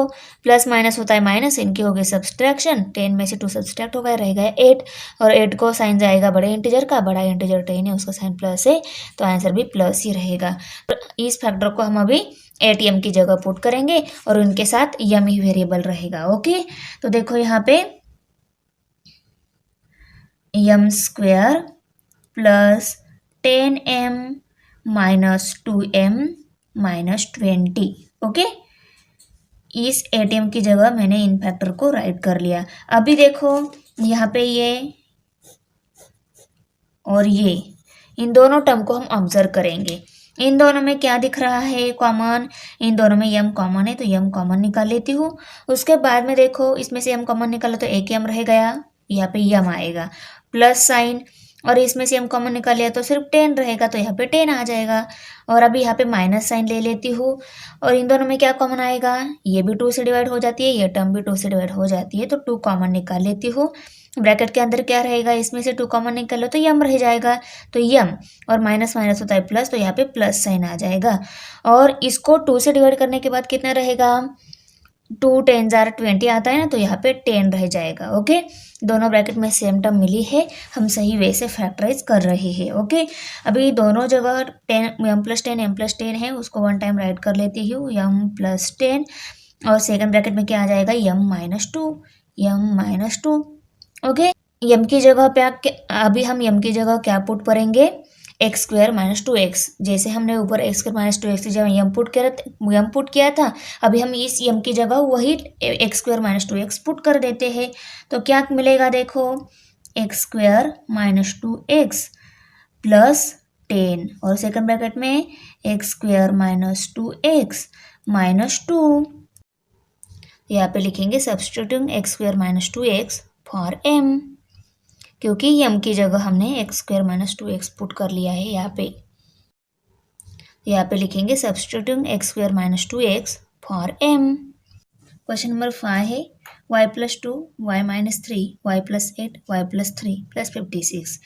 प्लस माइनस होता है माइनस, इनकी हो गई सब्सट्रैक्शन, 10 में से 2 सब्सट्रैक्ट हो गया, रह गया 8 और 8 को साइन जाएगा बड़े इंटीजर का, बड़ा इंटीजर 10 है उसका साइन प्लस है, तो आंसर भी प्लस ही रहेगा। इस फैक्टर को हम अभी ATM की जगह पुट करेंगे और उनके साथ यम ही वेरिएबल रहेगा। ओके, तो देखो यहाँ पे यम square plus 10m minus 2m minus 20। Okay, इस ATM की जगह मैंने इन फैक्टर को राइट कर लिया। अभी देखो यहाँ पे ये और ये इन दोनों टर्म को हम ऑब्जर्व करेंगे, इन दोनों में क्या दिख रहा है कॉमन, इन दोनों में यम कॉमन है, तो यम कॉमन निकाल लेती हूँ। उसके बाद में देखो इसमें से यम कॉमन निकाला तो एक यम रह गया, यहाँ पे यम आएगा प्लस साइन, और इसमें से हम कॉमन निकाल लिया तो सिर्फ 10 रहेगा, तो यहाँ पे 10 आ जाएगा। और अभी यहाँ पे माइनस साइन ले लेती हूँ, और इन दोनों में क्या कॉमन आएगा, ये भी 2 से डिवाइड हो जाती है, ये टर्म भी 2 से डिवाइड हो जाती है, तो 2 कॉमन निकाल लेती हूँ। ब्रैकेट के अंदर क्या रहेगा, इसमें से 2 कॉमन निकाल लो तो यम रह जाएगा, तो यम और माइनस माइनस होता है प्लस, तो यहाँ पे प्लस साइन आ जाएगा। और इसको 2 से डिवाइड करने के बाद कितना रहेगा, 2 10 जार 20 आता है ना, तो यहाँ पे 10 रह जाएगा। ओके, दोनों ब्रैकेट में सेम टर्म मिली है, हम सही वे से फैक्टराइज कर रहे हैं। ओके, अभी दोनों जगह 10 m+10 है, उसको 1 टाइम राइट कर लेती हूँ, m+10, और सेकंड ब्रैकेट में क्या आ जाएगा, m-2। ओके, m की जगह पे अभी हम m की जगह क्या पुट करेंगे, x² - 2x। जैसे हमने ऊपर x² - 2x की जगह m पुट किया था, अभी हम इस m की जगह वही x² - 2x पुट कर देते हैं। तो क्या मिलेगा, देखो, x² - 2x प्लस 10, और सेकंड ब्रैकेट में x² - 2x माइनस 2। यहाँ पे लिखेंगे substituting x² - 2x for m, क्योंकि m की जगह हमने x² - 2x पुट कर लिया है। यहाँ पे लिखेंगे substituting x² - 2x for m। Question number 5 है y+2, y-3, y+8, y+3 + 56।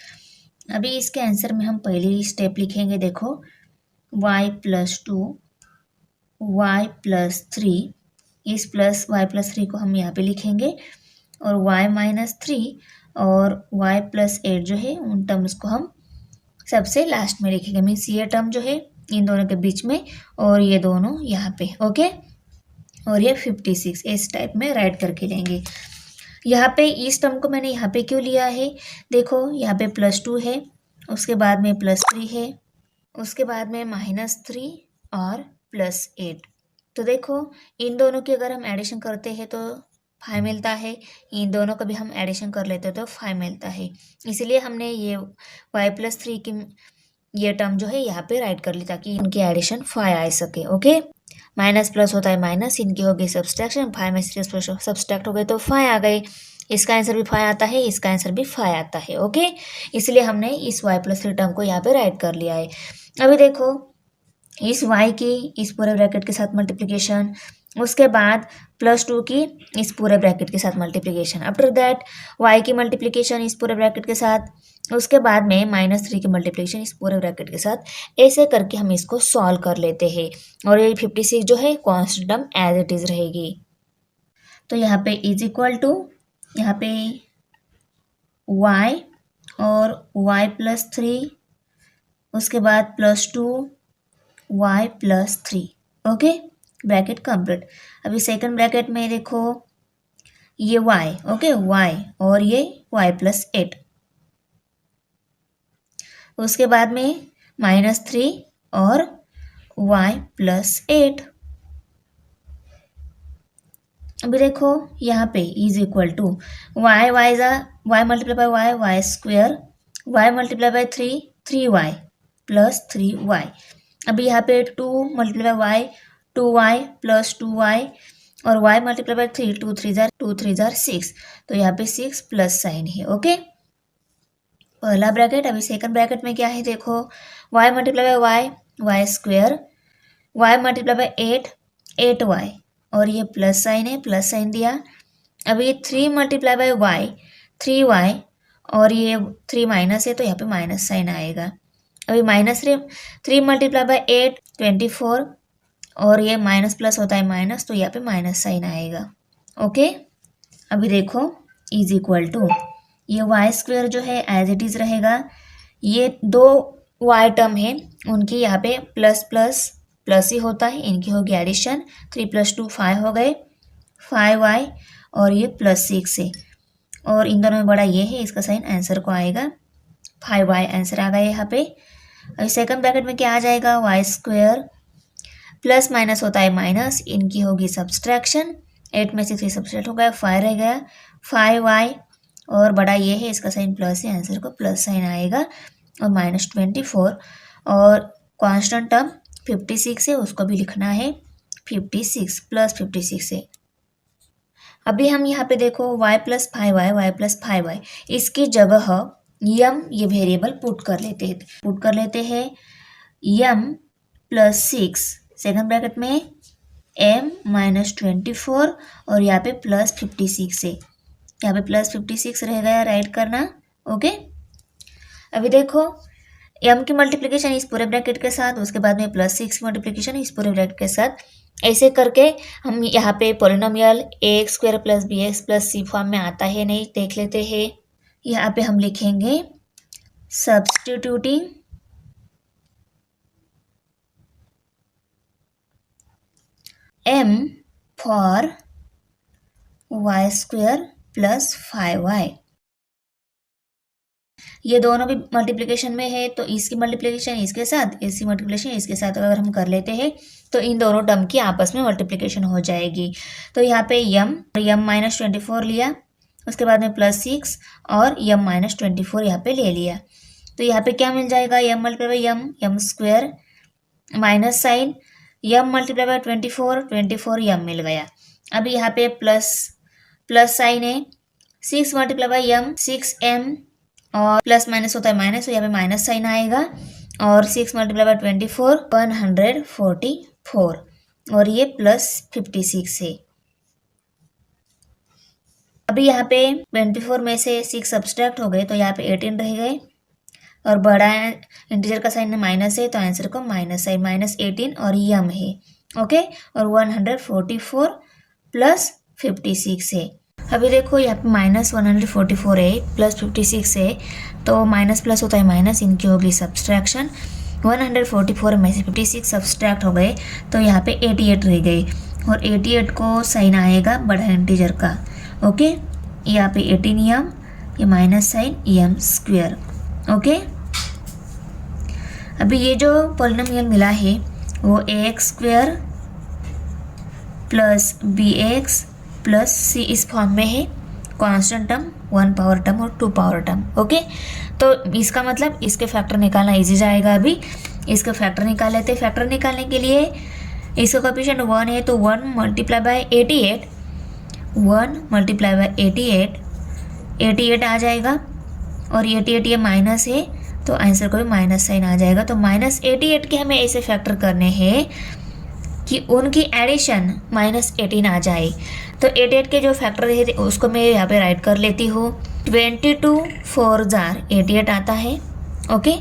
अभी इसके आंसर में हम पहली स्टेप लिखेंगे, देखो, y+2, y+3, इस प्लस y+3 को हम यहाँ पे लिखेंगे, और y-3 और y+8 जो है उन टर्म्स को हम सबसे लास्ट में लिखेंगे। मीन्स ये टर्म जो है इन दोनों के बीच में, और ये दोनों यहाँ पे। ओके, और ये 56 इस टाइप में राइट करके लेंगे। यहाँ पे इस टर्म को मैंने यहाँ पे क्यों लिया है, देखो, यहाँ पे +2 है, उसके बाद में +3 है, उसके बाद में -3 और +8। तो देखो, इन दोनों की अगर हम एडिशन करते हैं तो 5 मिलता है, इन दोनों का भी हम एडिशन कर लेते हैं तो 5 मिलता है। इसलिए हमने ये y+3 की ये टर्म जो है यहाँ पे राइट कर ली, ताकि इनकी एडिशन 5 आ सके। ओके, माइनस प्लस होता है माइनस, इनकी हो गई सब्सट्रैक्शन, 5 में 6 सब्सट्रैक्ट हो गए तो 5 आ गए। इसका आंसर भी 5 आता है, इसका आंसर भी 5 आता है। ओके, इसलिए हमने इस y+3 टर्म को यहाँ पे राइट कर लिया है। अभी देखो, इस y की इस पूरे ब्रैकेट के साथ मल्टीप्लिकेशन, उसके बाद +2 की इस पूरे ब्रैकेट के साथ मल्टीप्लिकेशन, आफ्टर दैट y की मल्टीप्लिकेशन इस पूरे ब्रैकेट के साथ, उसके बाद में -3 की मल्टीप्लिकेशन इस पूरे ब्रैकेट के साथ। ऐसे करके हम इसको सॉल्व कर लेते हैं, और ये 56 जो है constant term as it is रहेगी। तो यहाँ पे इज इक्वल टू, यहाँ पे y और y+3, उसके बाद +2 y+3। Okay, bracket complete. अभी सेकंड ब्रैकेट में देखो, ये y, ओके, y और ये y+8, उसके बाद में -3 और y+8। अभी देखो, यहाँ पे is equal to y multiply by y multiply by 3y प्लस 3y। अभी यहाँ पे 2 multiply by 2y plus 2y, और y मल्टीप्लाई बाय 3, 2 3 जार 6, तो यहाँ पे 6 प्लस साइन है। ओके, पहला ब्रैकेट। अभी सेकंड ब्रैकेट में क्या है, देखो, y multiply bye y² y multiply bye 8y, और ये प्लस साइन है, प्लस साइन दिया। अभी 3 मल्टीप्लाई बाय y 3y, और ये 3 माइनस है तो यहाँ पे माइनस साइन आएगा। अभी -3 मल्टीप्लाई बाय 8 24, और ये माइनस प्लस होता है माइनस, तो यहाँ पे माइनस साइन आएगा। ओके, अभी देखो, इज इक्वल टू, ये y² जो है एज इट इज रहेगा। ये दो y टर्म है, उनकी यहाँ पे प्लस प्लस प्लस ही होता है, इनकी होगी एडिशन। 3 + 2 5 हो गए, 5y, और ये +6 है, और इन दोनों में बड़ा ये है, इसका साइन आंसर को आएगा 5y, आंसर आ गया यहाँ पे। अभी सेकंड ब्रैकेट में क्या आ जाएगा, y² प्लस माइनस होता है माइनस, इनकी होगी सब्सट्रैक्शन, 8 में से 3 सब्सट्रैक्ट हो गया, 5 रह गया, 5y, और बड़ा ये है, इसका साइन प्लस है, आंसर को प्लस साइन आएगा, और -24, और कांस्टेंट टर्म 56 है, उसको भी लिखना है 56 प्लस 56 है। अभी हम यहाँ पे देखो y + 5y इसकी जगह m ये वेरिएबल पुट कर लेते हैं m +6, सेकंड ब्रैकेट में m -24, और यहाँ पे +56 है, यहाँ पे +56 रह गया, राइट करना। ओके, अभी देखो, m की मल्टीप्लिकेशन इस पूरे ब्रैकेट के साथ, उसके बाद में +6 की मल्टीप्लिकेशन इस पूरे ब्रैकेट के साथ, ऐसे करके हम यहाँ पे polynomial ax² + bx + c form में आता है नहीं, देख लेते हैं। यहाँ पे हम लिखेंगे substituting m for y² + 5y। ये दोनों भी मल्टीप्लिकेशन में है, तो इसकी मल्टीप्लिकेशन इसके साथ, इसकी मल्टीप्लिकेशन इसके साथ अगर हम कर लेते हैं तो इन दोनों टर्म की आपस में मल्टीप्लिकेशन हो जाएगी। तो यहाँ पे m -24 लिया, उसके बाद में +6 और m -24 यहाँ पे ले लिया। तो यहाँ पे क्या मिल जाएगा, m × m² minus sign m × 24 m मिल गया। अब यहाँ पे प्लस साइन है, 6 × m 6m और प्लस माइनस होता है माइनस, तो यहाँ पे माइनस साइन आएगा और 6 × 24 144 और ये +56 है। अभी यहाँ पे 24 में से 6 सब्सट्रैक्ट हो गए तो यहाँ पे 18 रह गए और बड़ा इंटीजर का साइन माइनस है तो आंसर को माइनस साइन -18 और यम है। ओके, और 144 + 56 है। अभी देखो यहाँ पे -144 है +56 है, तो माइनस प्लस होता है माइनस, इनकी होगी सब्सट्रैक्शन। 144 में से 56 सब्सट्रैक्ट हो गए तो यहाँ पे 88 रह गए और 88 को साइन आएगा बड़ा इंटीजर का। ओके, यहाँ पे 18m, ये माइनस साइन m²। ओके, अभी ये जो पॉलिनोमियल मिला है वो ax² + bx + c इस फॉर्म में है, कांस्टेंट टर्म, 1 पावर टर्म और 2 पावर टर्म। ओके, तो इसका मतलब इसके फैक्टर निकालना इजी जाएगा। अभी इसका फैक्टर निकाल लेते हैं। फैक्टर निकालने के लिए इसका कोएफिशिएंट 1 है तो 1 × 88, 1 × 88 आ जाएगा और 88 ये माइनस है तो आंसर को भी माइनस साइन आ जाएगा। तो -88 के हमें ऐसे फैक्टर करने हैं कि उनकी एडिशन -18 आ जाए। तो 88 के जो फैक्टर है उसको मैं यहाँ पे राइट कर लेती हूँ। 22 4 जार 88 आता है। ओके,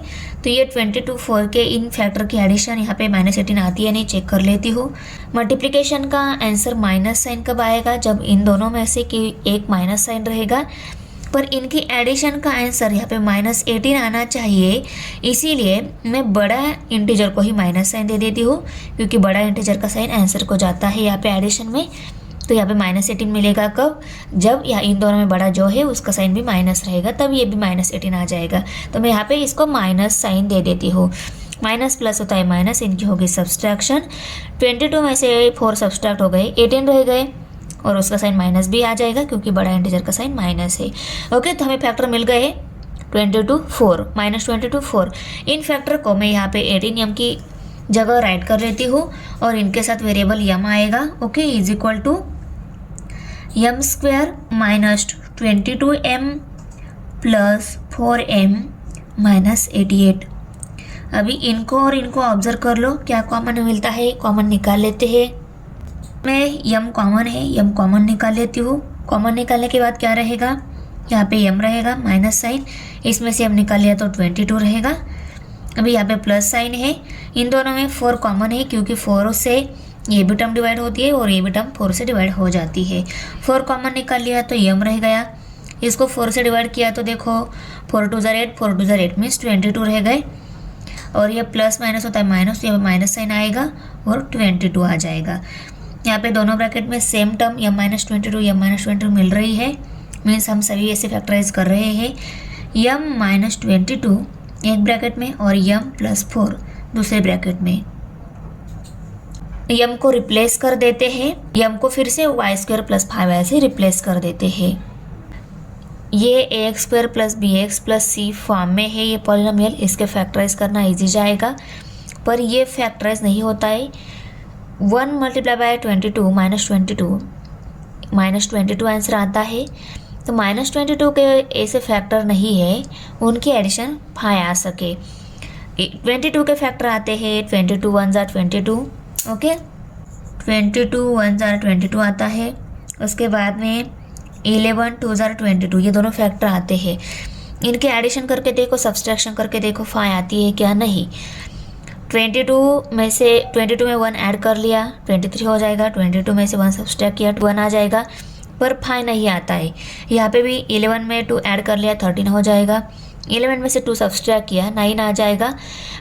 तो ये 22 4 के इन फैक्टर की एडिशन यहाँ पे -18 आती है नहीं, चेक कर लेती हूँ। मल्टीप्लिकेशन का आंसर माइनस साइन कब आएगा, जब इन दोनों में से कि एक माइनस साइन रहेगा, पर इनकी एडिशन का आंसर यहाँ पे -18 आना चाहिए। इसीलिए मैं बड़ा इंटीजर को ही माइनस साइन दे देती हूँ, क्योंकि बड़ा इंटीजर का साइन आंसर को जाता है यहाँ पे एडिशन में। तो यहाँ पे -18 मिलेगा कब, जब यहाँ इन दोनों में बड़ा जो है उसका साइन भी माइनस रहेगा, तब ये भी -18 आ जाएगा। तो मैं यहाँ पे इसको माइनस साइन दे देती हूँ। माइनस प्लस होता है माइनस, इनकी होगी सब्सट्रैक्शन। 22 में से 4 सब्सट्रैक्ट हो गए, 18 रह गए और उसका साइन माइनस भी आ जाएगा क्योंकि बड़ा इंटीजर का साइन माइनस है। ओके, तो हमें फैक्टर मिल गए 22 4 -22 4। इन फैक्टर को मैं यहाँ पे 18m की जगह राइट कर लेती हूँ और इनके साथ वेरिएबल m आएगा। Okay, is equal to m² -22m + 4m -88। अभी इनको और इनको ऑब्जर्व कर लो, क्या कॉमन मिलता है, कॉमन निकाल लेते हैं। मैं m कॉमन है, m कॉमन निकाल लेती हूँ। कॉमन निकालने के बाद क्या रहेगा, यहाँ पे m रहेगा माइनस साइन, इसमें से m निकाल लिया तो 22 रहेगा। अभी यहाँ पे प्लस साइन है, इन दोनों में 4 कॉमन है क्योंकि 4 से ये भी टर्म डिवाइड होती है और ये भी टर्म 4 से डिवाइड हो जाती है। 4 कॉमन निकाल लिया तो m रह गया, इसको 4 से डिवाइड किया तो देखो 4 2 ज़ार 8, 4 2 ज़ार 8 मीन्स 22 रह गए और ये प्लस माइनस होता है माइनस, तो यहाँ पे माइनस साइन आएगा और 22 आ जाएगा। यहाँ पे दोनों ब्रैकेट में सेम टर्म m -22 m -22 मिल रही है, मीन्स हम सभी ऐसे फैक्टराइज कर रहे हैं। m -22 एक ब्रैकेट में और m + 4 दूसरे ब्रैकेट में। m को रिप्लेस कर देते हैं, m को फिर से y² + 5y से रिप्लेस कर देते हैं। ये ax² + bx + c फॉर्म में है ये पॉलिनोमियल, इसके फैक्टराइज करना इजी जाएगा, पर ये फैक्टराइज नहीं होता है। 1 × 22 -22 आंसर आता है। तो -22 के ऐसे फैक्टर नहीं है उनकी एडिशन 5 आ सके। 22 के फैक्टर आते हैं 22 1 ज़ार 22। ओके, 22 1 ज़ार 22 आता है। उसके बाद में 11 2 ज़ार 22, ये दोनों फैक्टर आते हैं। इनके एडिशन करके देखो, सब्सट्रैक्शन करके देखो 5 आती है क्या, नहीं। 22 में से 22 में 1 ऐड कर लिया 23 हो जाएगा। 22 में से 1 सब्सट्रैक्ट किया 1 आ जाएगा, पर 5 नहीं आता है। यहाँ पे भी 11 में 2 ऐड कर लिया 13 हो जाएगा। 11 में से 2 सब्सट्रैक्ट किया 9 आ जाएगा,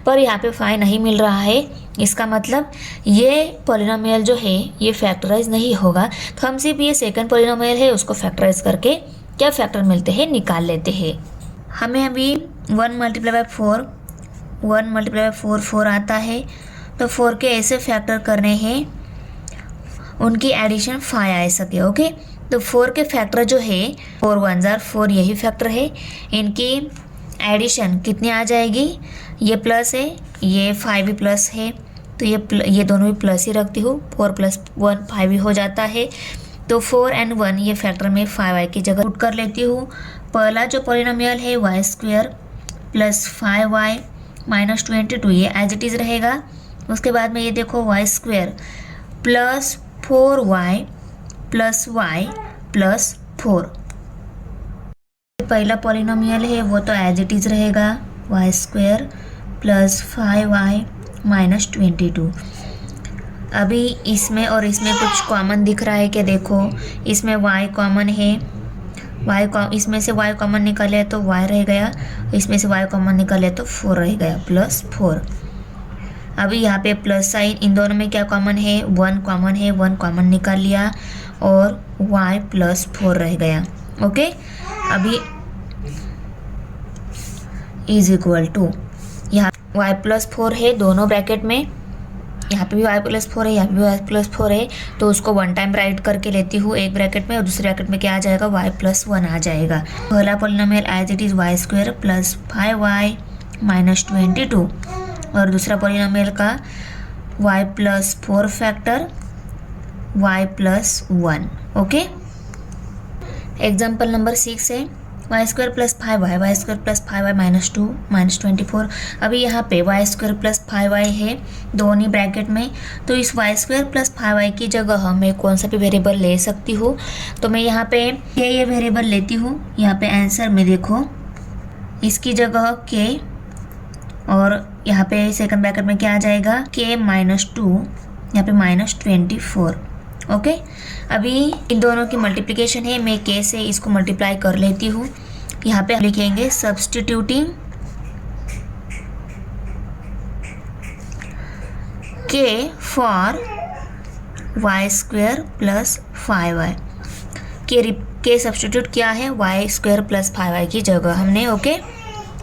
पर यहाँ पे 5 नहीं मिल रहा है। इसका मतलब ये पॉलिनोमियल जो है ये फैक्टराइज नहीं होगा। तो हम सिर्फ ये सेकंड पॉलिनोमियल है उसको फैक्टराइज करके क्या फैक्टर मिलते हैं निकाल लेते हैं। हमें अभी 1 मल्टीप्लाई बाय 4 4 आता है, तो 4 के ऐसे फैक्टर करने हैं उनकी एडिशन 5 आ सके। ओके, तो 4 के फैक्टर जो है 4 1 जार 4 यही फैक्टर है। इनकी एडिशन कितनी आ जाएगी, ये प्लस है ये 5 भी प्लस है, तो ये दोनों भी प्लस ही रखती हूँ। 4 + 1 5 ही हो जाता है। तो 4 और 1 ये फैक्टर में 5y की जगह पुट कर लेती हूँ। पहला जो पॉलिनोमियल है y² + 5y - 22 ये एज इट इज़ रहेगा। उसके बाद में ये देखो y² + 4y + y + 4 पहला पॉलिनोमियल है वो तो एज इट इज़ रहेगा y² + 5y - 22। अभी इसमें और इसमें कुछ कॉमन दिख रहा है कि देखो इसमें y कॉमन है, इसमें से y कॉमन निकाले तो y रह गया, इसमें से y कॉमन निकाले तो 4 रह गया +4। अभी यहाँ पे प्लस साइन, इन दोनों में क्या कॉमन है 1 कॉमन है, 1 कॉमन निकाल लिया और y + 4 रह गया। ओके, अभी = यहाँ y + 4 है दोनों ब्रैकेट में, यहाँ पे भी y + 4 है, यहाँ पे भी y + 4 है, तो उसको 1 टाइम राइट करके लेती हूँ एक ब्रैकेट में और दूसरे ब्रैकेट में क्या आ जाएगा y + 1 आ जाएगा। पहला polynomial as it is y² + 5y - 22 और दूसरा पॉलिनोमियल का y + 4 factor y + 1। Okay, example number 6 है y² + 5y + 5y - 2 - 24। अभी यहाँ पे y² + 5y है दोनों ब्रैकेट में, तो इस y² + 5y की जगह मैं कौन सा भी वेरिएबल ले सकती हूँ। तो मैं यहाँ पे ये वेरिएबल लेती हूँ। यहाँ पे आंसर में देखो इसकी जगह k और यहाँ पे सेकंड ब्रैकेट में क्या आ जाएगा k - 2, यहाँ पे -24। ओके, अभी इन दोनों की मल्टीप्लिकेशन है, मैं k से इसको मल्टीप्लाई कर लेती हूँ। यहाँ पे हम लिखेंगे substituting k for y² + 5y। k substitute किया है y² + 5y की जगह हमने। ओके,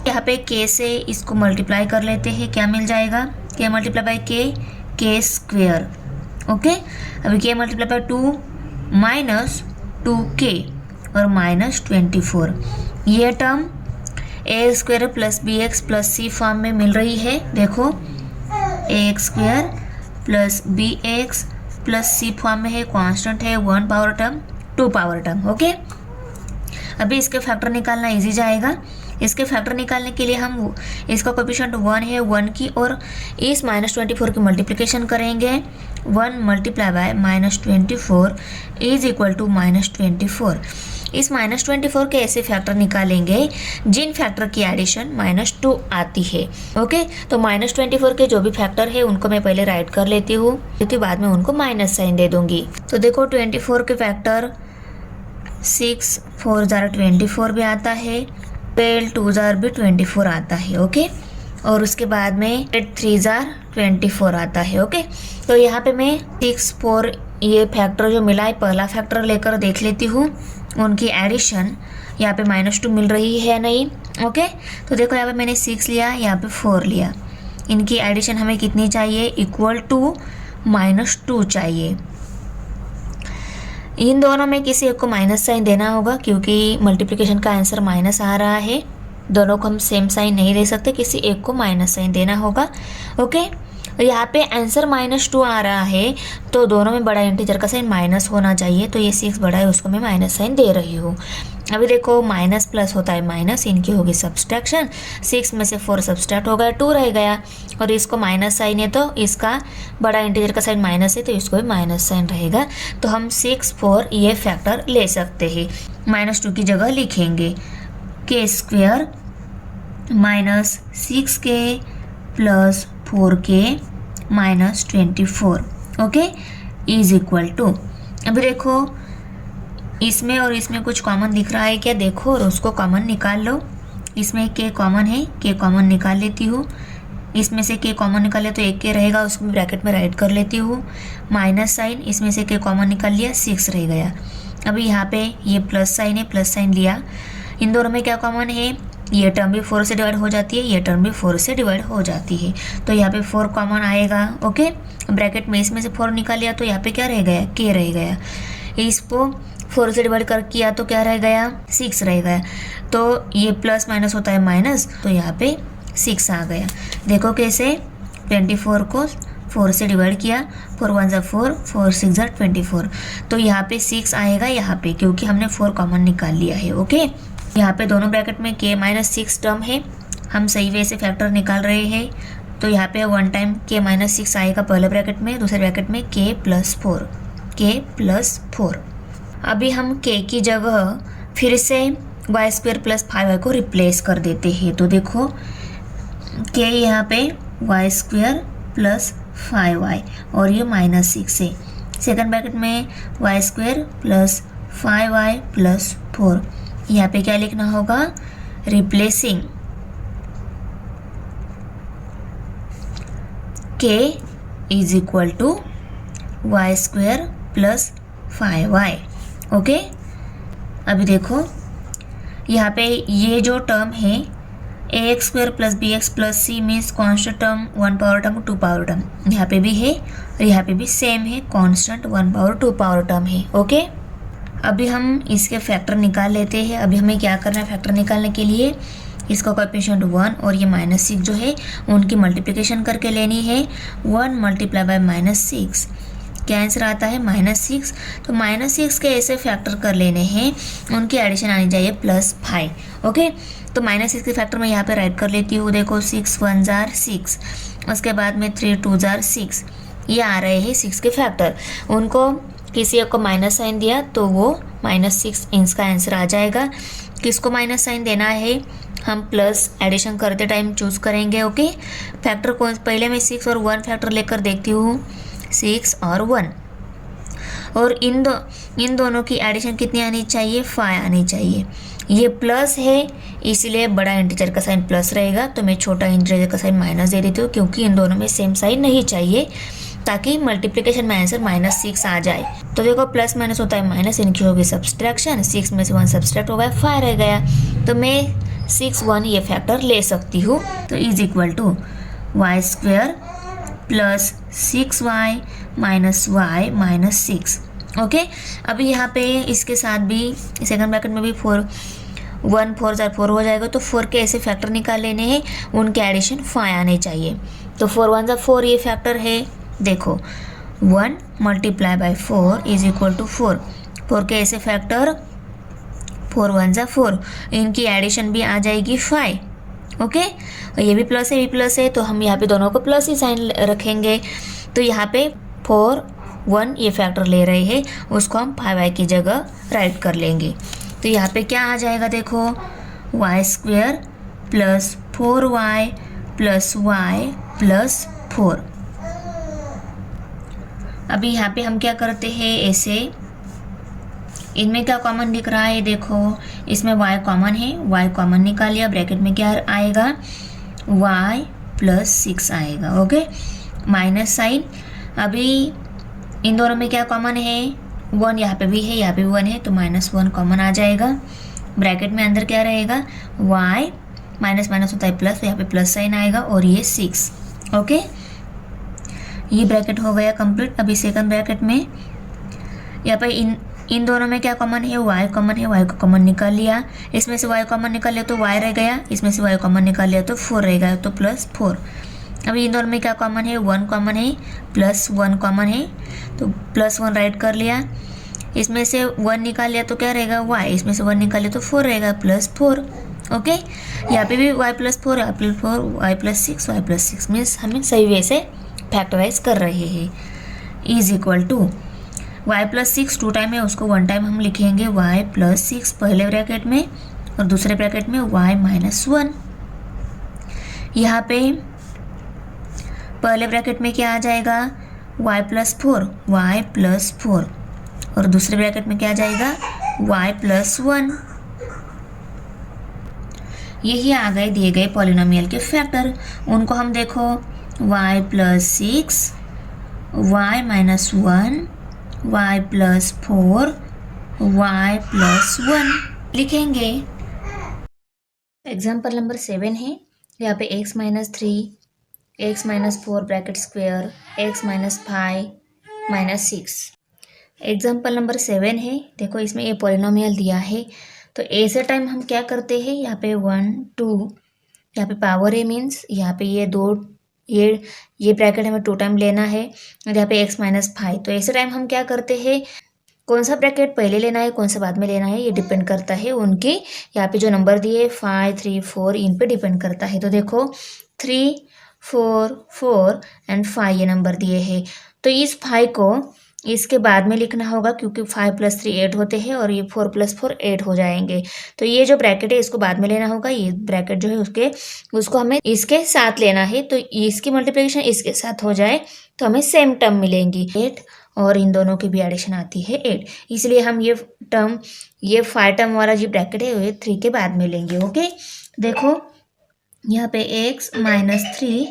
यहाँ पे k से इसको मल्टीप्लाई कर लेते हैं, क्या मिल जाएगा k × k² ओके, अभी k × 2 - 2k और -24। ये term a² + bx + c form में मिल रही है। देखो ax² + bx + c फॉर्म में है, कांस्टेंट है, 1 power term 2 power term. Okay, अभी इसके फैक्टर निकालना इजी जाएगा। इसके फैक्टर निकालने के लिए हम इसका कोएफिशिएंट 1 है, 1 की और इस -24 की मल्टीप्लिकेशन करेंगे। 1 × -24 = -24। इस -24 के ऐसे फैक्टर निकालेंगे जिन फैक्टर की एडिशन -2 आती है। ओके, तो -24 के जो भी फैक्टर है उनको मैं पहले राइट कर लेती हूँ, क्योंकि बाद में उनको माइनस साइन दे दूंगी। तो देखो 24 के फैक्टर 6 4 जार 24 भी आता है, 12 2 जार भी 24 आता है। ओके, और उसके बाद में 3 जार 24 आता है। ओके, तो यहाँ पे मैं 6 4 ये फैक्टर जो मिला है पहला फैक्टर लेकर देख लेती हूँ, उनकी एडिशन यहाँ पे -2 मिल रही है नहीं। ओके, तो देखो यहाँ पे मैंने 6 लिया, यहाँ पे 4 लिया, इनकी एडिशन हमें कितनी चाहिए = -2 चाहिए। इन दोनों में किसी एक को माइनस साइन देना होगा, क्योंकि मल्टीप्लिकेशन का आंसर माइनस आ रहा है। दोनों को हम सेम साइन नहीं दे सकते, किसी एक को माइनस साइन देना होगा। ओके, तो यहाँ पे आंसर -2 आ रहा है, तो दोनों में बड़ा इंटीजर का साइन माइनस होना चाहिए। तो ये 6 बड़ा है, उसको मैं माइनस साइन दे रही हूँ। अभी देखो माइनस प्लस होता है माइनस, इनकी होगी सब्सट्रैक्शन। 6 में से 4 सब्सट्रैक्ट हो गया, 2 रह गया, और इसको माइनस साइन है तो इसका बड़ा इंटीजर का साइन माइनस है, तो इसको भी माइनस साइन रहेगा। तो हम 6 4 ये फैक्टर ले सकते हैं। -2 की जगह लिखेंगे k² - 6k + 4k minus 24, okay, is equal to, अभी देखो इसमें और इसमें कुछ कॉमन दिख रहा है क्या, देखो, और उसको कॉमन निकाल लो। इसमें k कॉमन है, k कॉमन निकाल लेती हूँ। इसमें से k कॉमन निकाले तो एक k रहेगा, उसको मैं ब्रैकेट में राइट कर लेती हूँ। माइनस साइन, इसमें से k कॉमन निकाल लिया, 6 रह गया। अभी यहाँ पे ये प्लस साइन है, प्लस साइन लिया। इन दोनों में क्या कॉमन है, ये टर्म भी 4 से डिवाइड हो जाती है, ये टर्म भी 4 से डिवाइड हो जाती है, तो यहाँ पे 4 कॉमन आएगा, ओके। ब्रैकेट में इसमें से 4 निकाल लिया तो यहाँ पे क्या रह गया, k रह गया। इसको 4 से डिवाइड कर किया तो क्या रह गया, 6 रह गया। तो ये प्लस माइनस होता है माइनस, तो यहाँ पे 6 आ गया। देखो कैसे, 24 को 4 से डिवाइड किया, 4 1 ज़ा 4, 4 6 ज़ा 24, तो यहाँ पे 6 आएगा यहाँ पे, क्योंकि हमने 4 कॉमन निकाल लिया है, ओके। यहाँ पे दोनों ब्रैकेट में k माइनस 6 टर्म है, हम सही वे से फैक्टर निकाल रहे हैं, तो यहाँ पे 1 टाइम k माइनस 6 आएगा पहले ब्रैकेट में, दूसरे ब्रैकेट में k प्लस 4। अभी हम k की जगह फिर से वाई स्क्वायर प्लस 5y को रिप्लेस कर देते हैं, तो देखो k यहाँ पे वाई स्क्वायर प्लस 5y और ये माइनस 6 है। सेकंड ब्रैकेट में y square plus 5y plus 4, यहाँ पे क्या लिखना होगा, replacing k is equal to y square plus 5y, okay. अभी देखो यहाँ पे ये जो टर्म है ax square plus B x plus c means constant term, 1 power term, 2 power term, यहाँ पे भी है और यहाँ पे भी सेम है, कॉन्स्टेंट 1 पावर 2 पावर टर्म है, ओके। अभी हम इसके फैक्टर निकाल लेते हैं। अभी हमें क्या करना है फैक्टर निकालने के लिए, इसका कोएफिशिएंट 1 और ये माइनस 6 जो है उनकी मल्टीप्लिकेशन करके लेनी है। 1 मल्टीप्लाई बाय माइनस 6, क्या आंसर आता है, माइनस 6। तो माइनस 6 के ऐसे फैक्टर कर लेने हैं, उनकी एडिशन आनी चाहिए प्लस 5, ओके। तो माइनस 6 के फैक्टर मैं यहाँ पे राइट कर लेती हूँ, देखो 6 1 जार 6, उसके बाद में 3 2 जार 6, ये आ रहे हैं 6 के फैक्टर। उनको किसी एक को माइनस साइन दिया तो वो माइनस 6 इसका आंसर आ जाएगा। किसको माइनस साइन देना है, हम प्लस एडिशन करते टाइम चूज़ करेंगे, ओके। फैक्टर कौन, पहले मैं 6 और 1 फैक्टर लेकर देखती हूँ, 6 और 1, और इन दोनों की एडिशन कितनी आनी चाहिए, 5 आनी चाहिए। ये प्लस है इसलिए बड़ा इंटीजर का साइन प्लस रहेगा, तो मैं छोटा इंटीजर का साइन माइनस दे देती हूँ, क्योंकि इन दोनों में सेम साइन नहीं चाहिए, ताकि मल्टीप्लिकेशन में आंसर माइनस 6 आ जाए। तो देखो प्लस माइनस होता है माइनस, इनकी होगी सब्सट्रैक्शन, 6 में से 1 सब्सट्रैक्ट हो गया, 5 रह गया, तो मैं 6 1 ये फैक्टर ले सकती हूँ। तो is equal to y square plus 6y minus y minus 6, okay. अभी यहाँ पे इसके साथ भी सेकंड ब्रैकेट में भी 4 1 4 ज़ा 4 हो जाएगा, तो 4 के ऐसे फैक्टर निकाल लेने हैं, उनके एडिशन 5 आने चाहिए। तो 4 1 ज़ा 4 ये फैक्टर है, देखो 1 multiply by 4 is equal to 4, 4 के ऐसे फैक्टर 4 1 ज़ा 4, इनकी एडिशन भी आ जाएगी 5, ओके। ये भी प्लस है, भी प्लस है, तो हम यहाँ पे दोनों को प्लस ही साइन रखेंगे। तो यहाँ पे 4 1 ये फैक्टर ले रहे हैं, उसको हम 5y की जगह राइट कर लेंगे। तो यहाँ पे क्या आ जाएगा, देखो y square plus 4y plus y plus 4। अभी यहाँ पे हम क्या करते हैं, ऐसे इनमें क्या कॉमन दिख रहा है, देखो इसमें y कॉमन है, y कॉमन निकाल लिया, ब्रैकेट में क्या आएगा, y प्लस 6 आएगा, ओके। माइनस साइन, अभी इन दोनों में क्या कॉमन है, 1 यहाँ पे भी है, यहाँ पे भी 1 है, तो माइनस 1 कॉमन आ जाएगा। ब्रैकेट में अंदर क्या रहेगा, y माइनस माइनस होता है प्लस, तो यहाँ पे प्लस साइन आएगा, और ये 6, ओके। ये ब्रैकेट हो गया कंप्लीट। अभी सेकंड ब्रैकेट में यहाँ पे इन दोनों में क्या कॉमन है, y कॉमन है, y को कॉमन निकाल लिया, इसमें से y कॉमन निकाल लिया तो y रह गया, इसमें से y कॉमन निकाल लिया तो 4 रह गया, तो प्लस 4। अभी इन दोनों में क्या कॉमन है, 1 कॉमन है, प्लस 1 कॉमन है, तो प्लस 1 राइट कर लिया, इसमें से 1 निकाल लिया तो क्या रहेगा, y, इसमें से 1 निकाल लिया तो 4 रहेगा, प्लस 4, ओके। यहाँ पे भी y plus 4, y plus 4, y plus 6, y plus 6 means हमें सही वे से फैक्टराइज कर रहे हैं। Is equal to y plus 6 2 time है, उसको 1 टाइम हम लिखेंगे y प्लस 6 पहले ब्रैकेट में, और दूसरे ब्रैकेट में y माइनस 1। यहाँ पे पहले ब्रैकेट में क्या आ जाएगा, y प्लस 4, वाई प्लस 4, और दूसरे ब्रैकेट में क्या आ जाएगा, y प्लस 1। यही आ गए दिए गए पॉलिनोमियल के फैक्टर। उनको हम देखो, y plus 6, y minus 1, y plus 4, y plus 1 लिखेंगे। एग्जाम्पल नंबर 7 है, यहाँ पे x minus 3, x minus 4 bracket square, x minus 5 minus 6। Example number 7 है, देखो इसमें ये पॉलिनोमियल दिया है, तो ऐसे टाइम हम क्या करते हैं, यहाँ पे 1 2, यहाँ पे पावर है मीन्स यहाँ पे ये दो, ये ब्रैकेट हमें 2 टाइम लेना है, और यहाँ पे x माइनस 5। तो ऐसे टाइम हम क्या करते हैं, कौन सा ब्रैकेट पहले लेना है कौन सा बाद में लेना है, ये डिपेंड करता है उनके यहाँ पे जो नंबर दिए 5 3 4 इन पे डिपेंड करता है। तो देखो 3 4 4 एंड 5 ये नंबर दिए हैं, तो इस 5 को इसके बाद में लिखना होगा, क्योंकि 5 प्लस 3 8 होते हैं, और ये 4 प्लस 4 8 हो जाएंगे। तो ये जो ब्रैकेट है इसको बाद में लेना होगा, ये ब्रैकेट जो है उसको हमें इसके साथ लेना है, तो इसकी मल्टीप्लिकेशन इसके साथ हो जाए तो हमें सेम टर्म मिलेंगी 8, और इन दोनों की भी एडिशन आती है 8, इसलिए हम ये 5 टर्म वाला जो ब्रैकेट है ये 3 के बाद में लेंगे। ओके, देखो यहाँ पे x माइनस 3,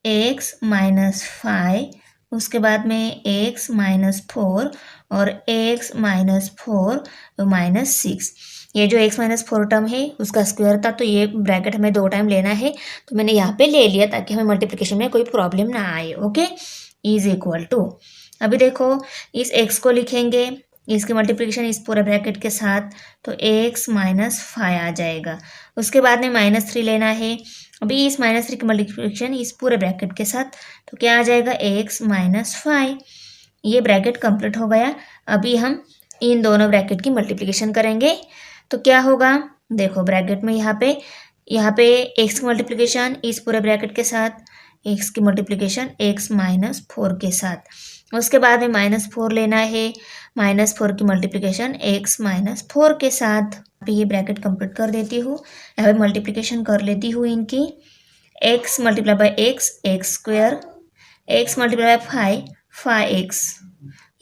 x माइनस 5, उसके बाद में x माइनस 4 और x माइनस 4 माइनस 6। ये जो x माइनस 4 टर्म है उसका स्क्वायर था, तो ये ब्रैकेट हमें 2 टाइम लेना है, तो मैंने यहाँ पे ले लिया ताकि हमें मल्टीप्लिकेशन में कोई प्रॉब्लम ना आए। ओके, इज इक्वल टू, अभी देखो इस x को लिखेंगे, इसकी मल्टीप्लिकेशन इस पूरे ब्रैकेट के साथ, तो x माइनस 5 आ जाएगा। उसके बाद में माइनस 3 लेना है, अभी इस माइनस 3 की मल्टीप्लिकेशन इस पूरे ब्रैकेट के साथ, तो क्या आ जाएगा, x माइनस 5। ये ब्रैकेट कंप्लीट हो गया। अभी हम इन दोनों ब्रैकेट की मल्टीप्लिकेशन करेंगे, तो क्या होगा, देखो ब्रैकेट में यहाँ पे x की मल्टीप्लिकेशन इस पूरे ब्रैकेट के साथ, x की मल्टीप्लिकेशन x माइनस 4 के साथ, उसके बाद में माइनस 4 लेना है, माइनस 4 की मल्टीप्लिकेशन x माइनस 4 के साथ। अभी ये ब्रैकेट कंप्लीट कर देती हूँ, यहाँ पे मल्टीप्लिकेशन कर लेती हूँ इनकी, x multiply by x square, x multiply by 5x,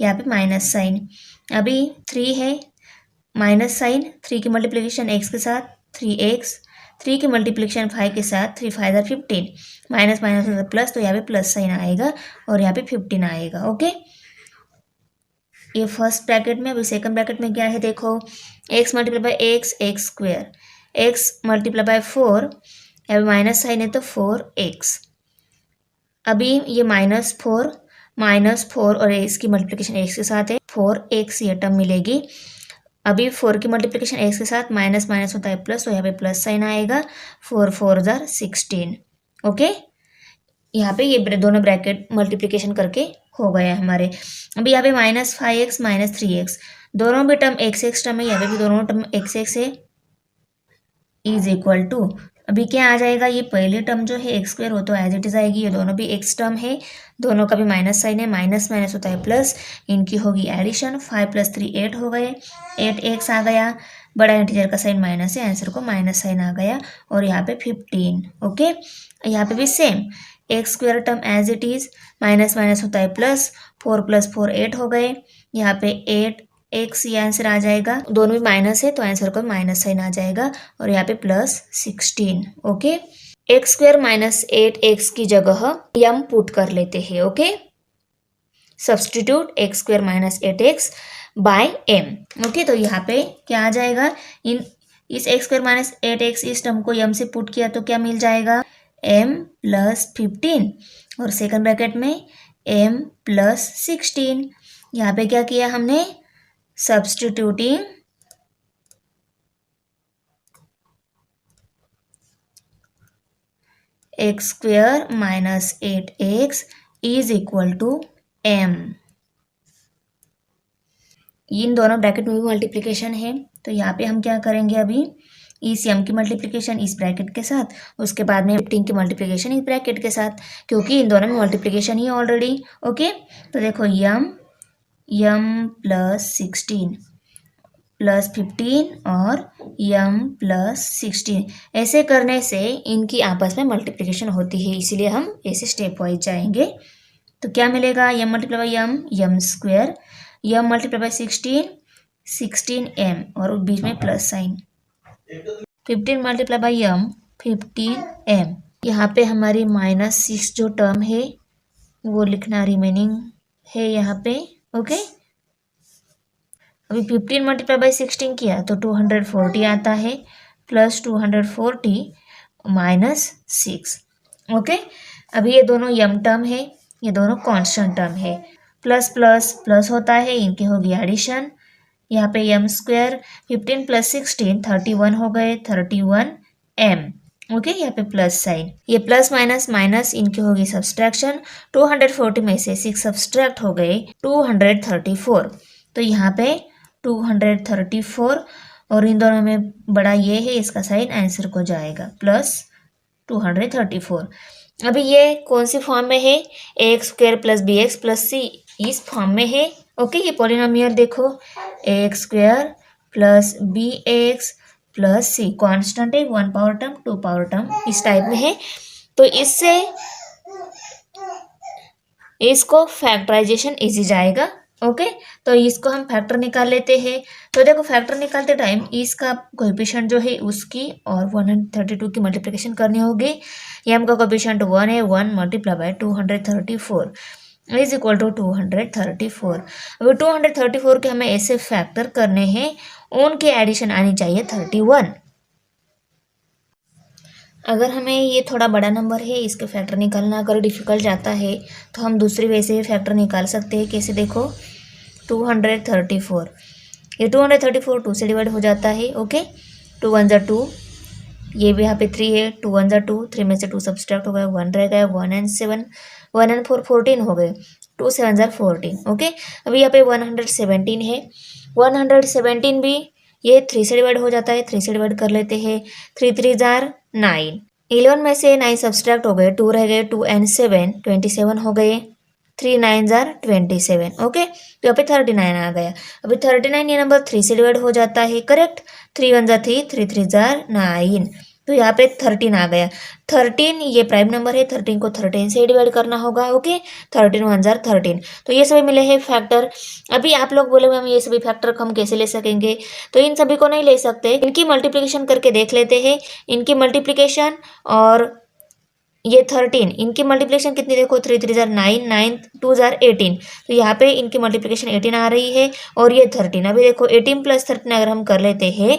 यहाँ पे माइनस साइन, अभी 3 है, माइनस साइन, 3 की मल्टीप्लिकेशन x के साथ 3x, 3 की मल्टीप्लिकेशन 5 के साथ, 3 5 15, माइनस माइनस प्लस, तो यहाँ पे प्लस साइन आएगा और यहाँ पे 15 आएगा। ओके, ये फर्स्ट ब्रैकेट में। अभी सेकंड ब्रैकेट में क्या है, देखो x multiply by x square, x multiply by 4, यहाँ माइनस साइन है तो 4x, अभी ये माइनस 4 और x की मल्टीप्लिकेशन x के साथ है 4x, ये टर्म मिलेगी। अभी 4 की मल्टीप्लिकेशन x के साथ माइनस माइनस होता है प्लस, तो यहाँ पे प्लस साइन आएगा, 4 4 16। ओके, यहाँ पे ये दोनों ब्रैकेट मल्टीप्लिकेशन करके हो गया हमारे। अभी यहाँ पे माइनस 5x माइनस 3x, दोनों भी टर्म x टर्म है, यहाँ पे भी दोनों टर्म x है, इज इक्वल टू, अभी क्या आ जाएगा, ये पहले टर्म जो है एक्स स्क्वायर हो तो एज इट इज आएगी, ये दोनों भी एक्स टर्म है, दोनों का भी माइनस साइन है, माइनस माइनस होता है प्लस, इनकी होगी एडिशन, 5 प्लस 3 8 हो गए, 8x आ गया, बड़ा इंटीजर का साइन माइनस है, आंसर को माइनस साइन आ गया, और यहाँ पे 15। ओके, यहाँ पे भी same x square term as it is, minus minus होता है प्लस, 4 प्लस 4 8 हो गए, यहाँ पे 8x ये आंसर आ जाएगा, दोनों भी माइनस है तो आंसर को माइनस साइन आ जाएगा, और यहाँ पे plus 16। Okay, x square minus 8x की जगह m पुट कर लेते हैं। Okay, substitute x square minus 8x by m। Okay, तो यहाँ पे क्या आ जाएगा, इस एक्स स्क्वायर माइनस 8x इस टर्म को m से पुट किया तो क्या मिल जाएगा, m प्लस 15, और सेकंड ब्रैकेट में m प्लस 16। यहाँ पे क्या किया हमने, substituting x square minus 8x is equal to m। इन दोनों ब्रैकेट में भी मल्टीप्लिकेशन है, तो यहाँ पे हम क्या करेंगे, अभी इस m की मल्टीप्लिकेशन इस ब्रैकेट के साथ, उसके बाद में 15 की मल्टीप्लिकेशन इस ब्रैकेट के साथ, क्योंकि इन दोनों में मल्टीप्लिकेशन ही ऑलरेडी। ओके, तो देखो m प्लस 16, प्लस 15 और m प्लस 16। ऐसे करने से इनकी आपस में मल्टीप्लिकेशन होती है, इसीलिए हम ऐसे स्टेप वाइज जाएंगे। तो क्या मिलेगा, m multiply by m square, m multiply by 16 और बीच में plus sign, 15 multiply by m 15m। यहाँ पे हमारी -6 जो टर्म है वो लिखना रिमेनिंग है यहाँ पे। ओके, अभी 15 मल्टीप्लाई बाई 16 किया तो 240 आता है, प्लस 240 -6। ओके, अभी ये दोनों यम टर्म है, ये दोनों कांस्टेंट टर्म है, प्लस प्लस प्लस होता है, इनके हो गया एडिशन। यहाँ पे m स्क्वायर 15 प्लस 16 31 हो गए, 31m। ओके, यहाँ पे प्लस साइन, ये प्लस माइनस माइनस इनकी होगी सब्सट्रैक्शन। 240 में से 6 सब्सट्रैक्ट हो गए 234, तो यहाँ पे 234 और इन दोनों में बड़ा ये है, इसका साइन आंसर को जाएगा प्लस 234। अभी ये कौन सी फॉर्म में है, X square plus B x plus C, इस फॉर्म में है। ओके, ये पॉलिनोमियल देखो, X square plus B x plus C, constant है, 1 पावर टर्म 2 पावर टर्म इस टाइप में है। तो इससे इसको फैक्टराइजेशन इजी जाएगा। ओके, तो इसको हम फैक्टर निकाल लेते हैं। तो देखो, फैक्टर निकालते टाइम इसका कोएफिशिएंट जो है उसकी और 132 की मल्टीप्लिकेशन करनी होगी। m का कोएफिशिएंट 1 है, 1 multiply by 234 is equal to 234। अभी 234 के हमें ऐसे फैक्टर करने हैं, उनकी एडिशन आनी चाहिए 31। अगर हमें ये थोड़ा बड़ा नंबर है, इसके फैक्टर निकालना अगर डिफिकल्ट जाता है तो हम दूसरी वे से फैक्टर निकाल सकते हैं। कैसे, देखो 234, ये 234 2 से डिवाइड हो जाता है। ओके, 2 1 ज़ा 2, ये भी यहाँ पे 3 है, 2 1 ज़ा 2, 3 में से 2 सब्सट्रैक्ट हो गया, 1 रह गया, 1 and 7, 1 and 4 14 हो गए, 2 7 ज़ा 14। ओके, अभी यहाँ पे 117 है, 117 भी ये 3 से डिवाइड हो जाता है, 3 से डिवाइड कर लेते हैं, 3 3 जार 9, 11 में से 9 सब्सट्रैक्ट हो गए, 2 रह गए, 2 and 7 27 हो गए, 3 9 जार 27। ओके, तो यहाँ पे 39 आ गया। अभी 39 ये नंबर 3 से डिवाइड हो जाता है, करेक्ट, 3 1 जार 3, 3 3 जार 9, तो यहाँ पे 13 आ गया। 13 ये प्राइम नंबर है, 13 को 13 से डिवाइड करना होगा। ओके, 13 1 जार 13, तो ये सभी मिले हैं फैक्टर। अभी आप लोग बोले हम ये सभी फैक्टर हम कैसे ले सकेंगे, तो इन सभी को नहीं ले सकते, इनकी मल्टीप्लिकेशन करके देख लेते हैं। इनकी मल्टीप्लिकेशन और ये 13, इनकी मल्टीप्लिकेशन कितनी देखो, 3 3 जार 9, 9 2 जार 18, तो यहाँ पे इनकी मल्टीप्लिकेशन 18 आ रही है, और ये 13। अभी देखो 18 प्लस 13 अगर हम कर लेते हैं,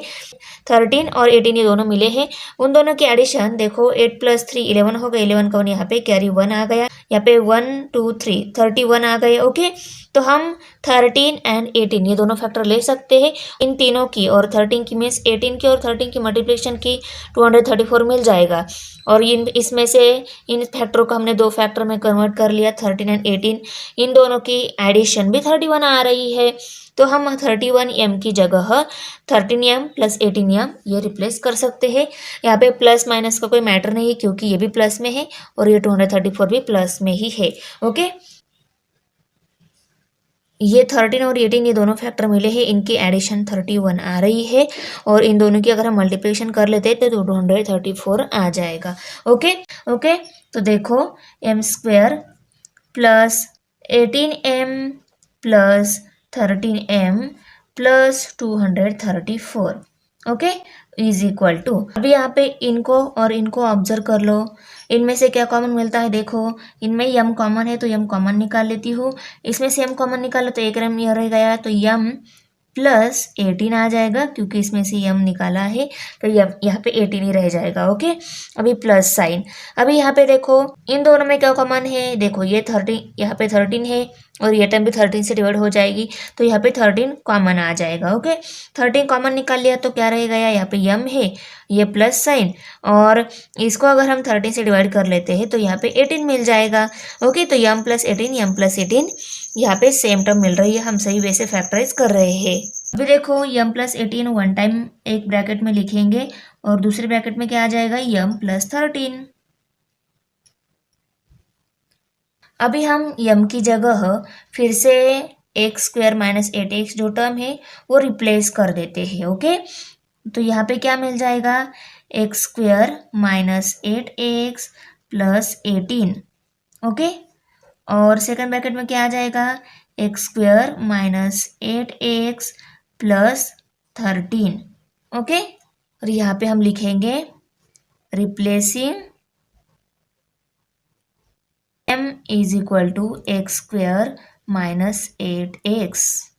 13 और 18 ये दोनों मिले हैं, उन दोनों की एडिशन देखो, 8 प्लस 3 11 हो गए, 11 का 1 यहाँ पे कैरी 1 आ गया, यहाँ पे 1 2 3 31 आ गए। ओके, तो हम 13 एंड 18 ये दोनों फैक्टर ले सकते हैं, इन तीनों की, और 13 की मीन्स 18 की और 13 की मल्टीप्लिकेशन की 234 मिल जाएगा। और इन इसमें से इन फैक्टरों को हमने दो फैक्टर में कन्वर्ट कर लिया, 13 एंड 18, इन दोनों की एडिशन भी 31 आ रही है। तो हम 31m की जगह 13m प्लस 18m ये रिप्लेस कर सकते हैं। यहाँ पे प्लस माइनस का कोई मैटर नहीं है, क्योंकि ये भी प्लस में है और ये 234 भी प्लस में ही है। ओके, ये 13 और 18 ये दोनों फैक्टर मिले हैं, इनकी एडिशन 31 आ रही है, और इन दोनों की अगर हम मल्टीप्लिकेशन कर लेते हैं तो 234 आ जाएगा। ओके ओके, तो देखो m square plus 18m plus 13m plus 234 okay is equal to, अभी यहाँ पे इनको और इनको ऑब्जर्व कर लो, इनमें से क्या कॉमन मिलता है, देखो इनमें m कॉमन है तो m कॉमन निकाल लेती हूँ, इसमें से m कॉमन निकालो तो एक m यह रह गया, तो m प्लस 18 आ जाएगा, क्योंकि इसमें से m निकाला है तो यहाँ पे 18 ही रह जाएगा। ओके, अभी प्लस साइन, अभी यहाँ पे देखो इन दोनों में क्या कॉमन है, देखो ये 13 यहाँ पे 13 है और ये टर्म भी 13 से डिवाइड हो जाएगी, तो यहाँ पे 13 कॉमन आ जाएगा। ओके, 13 कॉमन निकाल लिया तो क्या रह गया, यहाँ पे m है, ये प्लस साइन, और इसको अगर हम 13 से डिवाइड कर लेते हैं तो यहाँ पे 18 मिल जाएगा। ओके, तो m प्लस 18 यहाँ पे सेम टर्म मिल रही है, हम सही वैसे फैक्टराइज कर रहे हैं। अभी देखो m प्लस 18 वन टाइम एक ब्रैकेट में लिखेंगे और दूसरे ब्रैकेट में क्या आ जाएगा, m प्लस 13। अभी हम m की जगह फिर से एक्स स्क्वायर माइनस 8x जो टर्म है वो रिप्लेस कर देते हैं। ओके, तो यहाँ पे क्या मिल जाएगा, x square minus 8x plus 18। Okay, और सेकंड ब्रैकेट में क्या आ जाएगा, x square minus 8x plus 13। Okay, और यहाँ पे हम लिखेंगे replacing m is equal to x square minus 8x।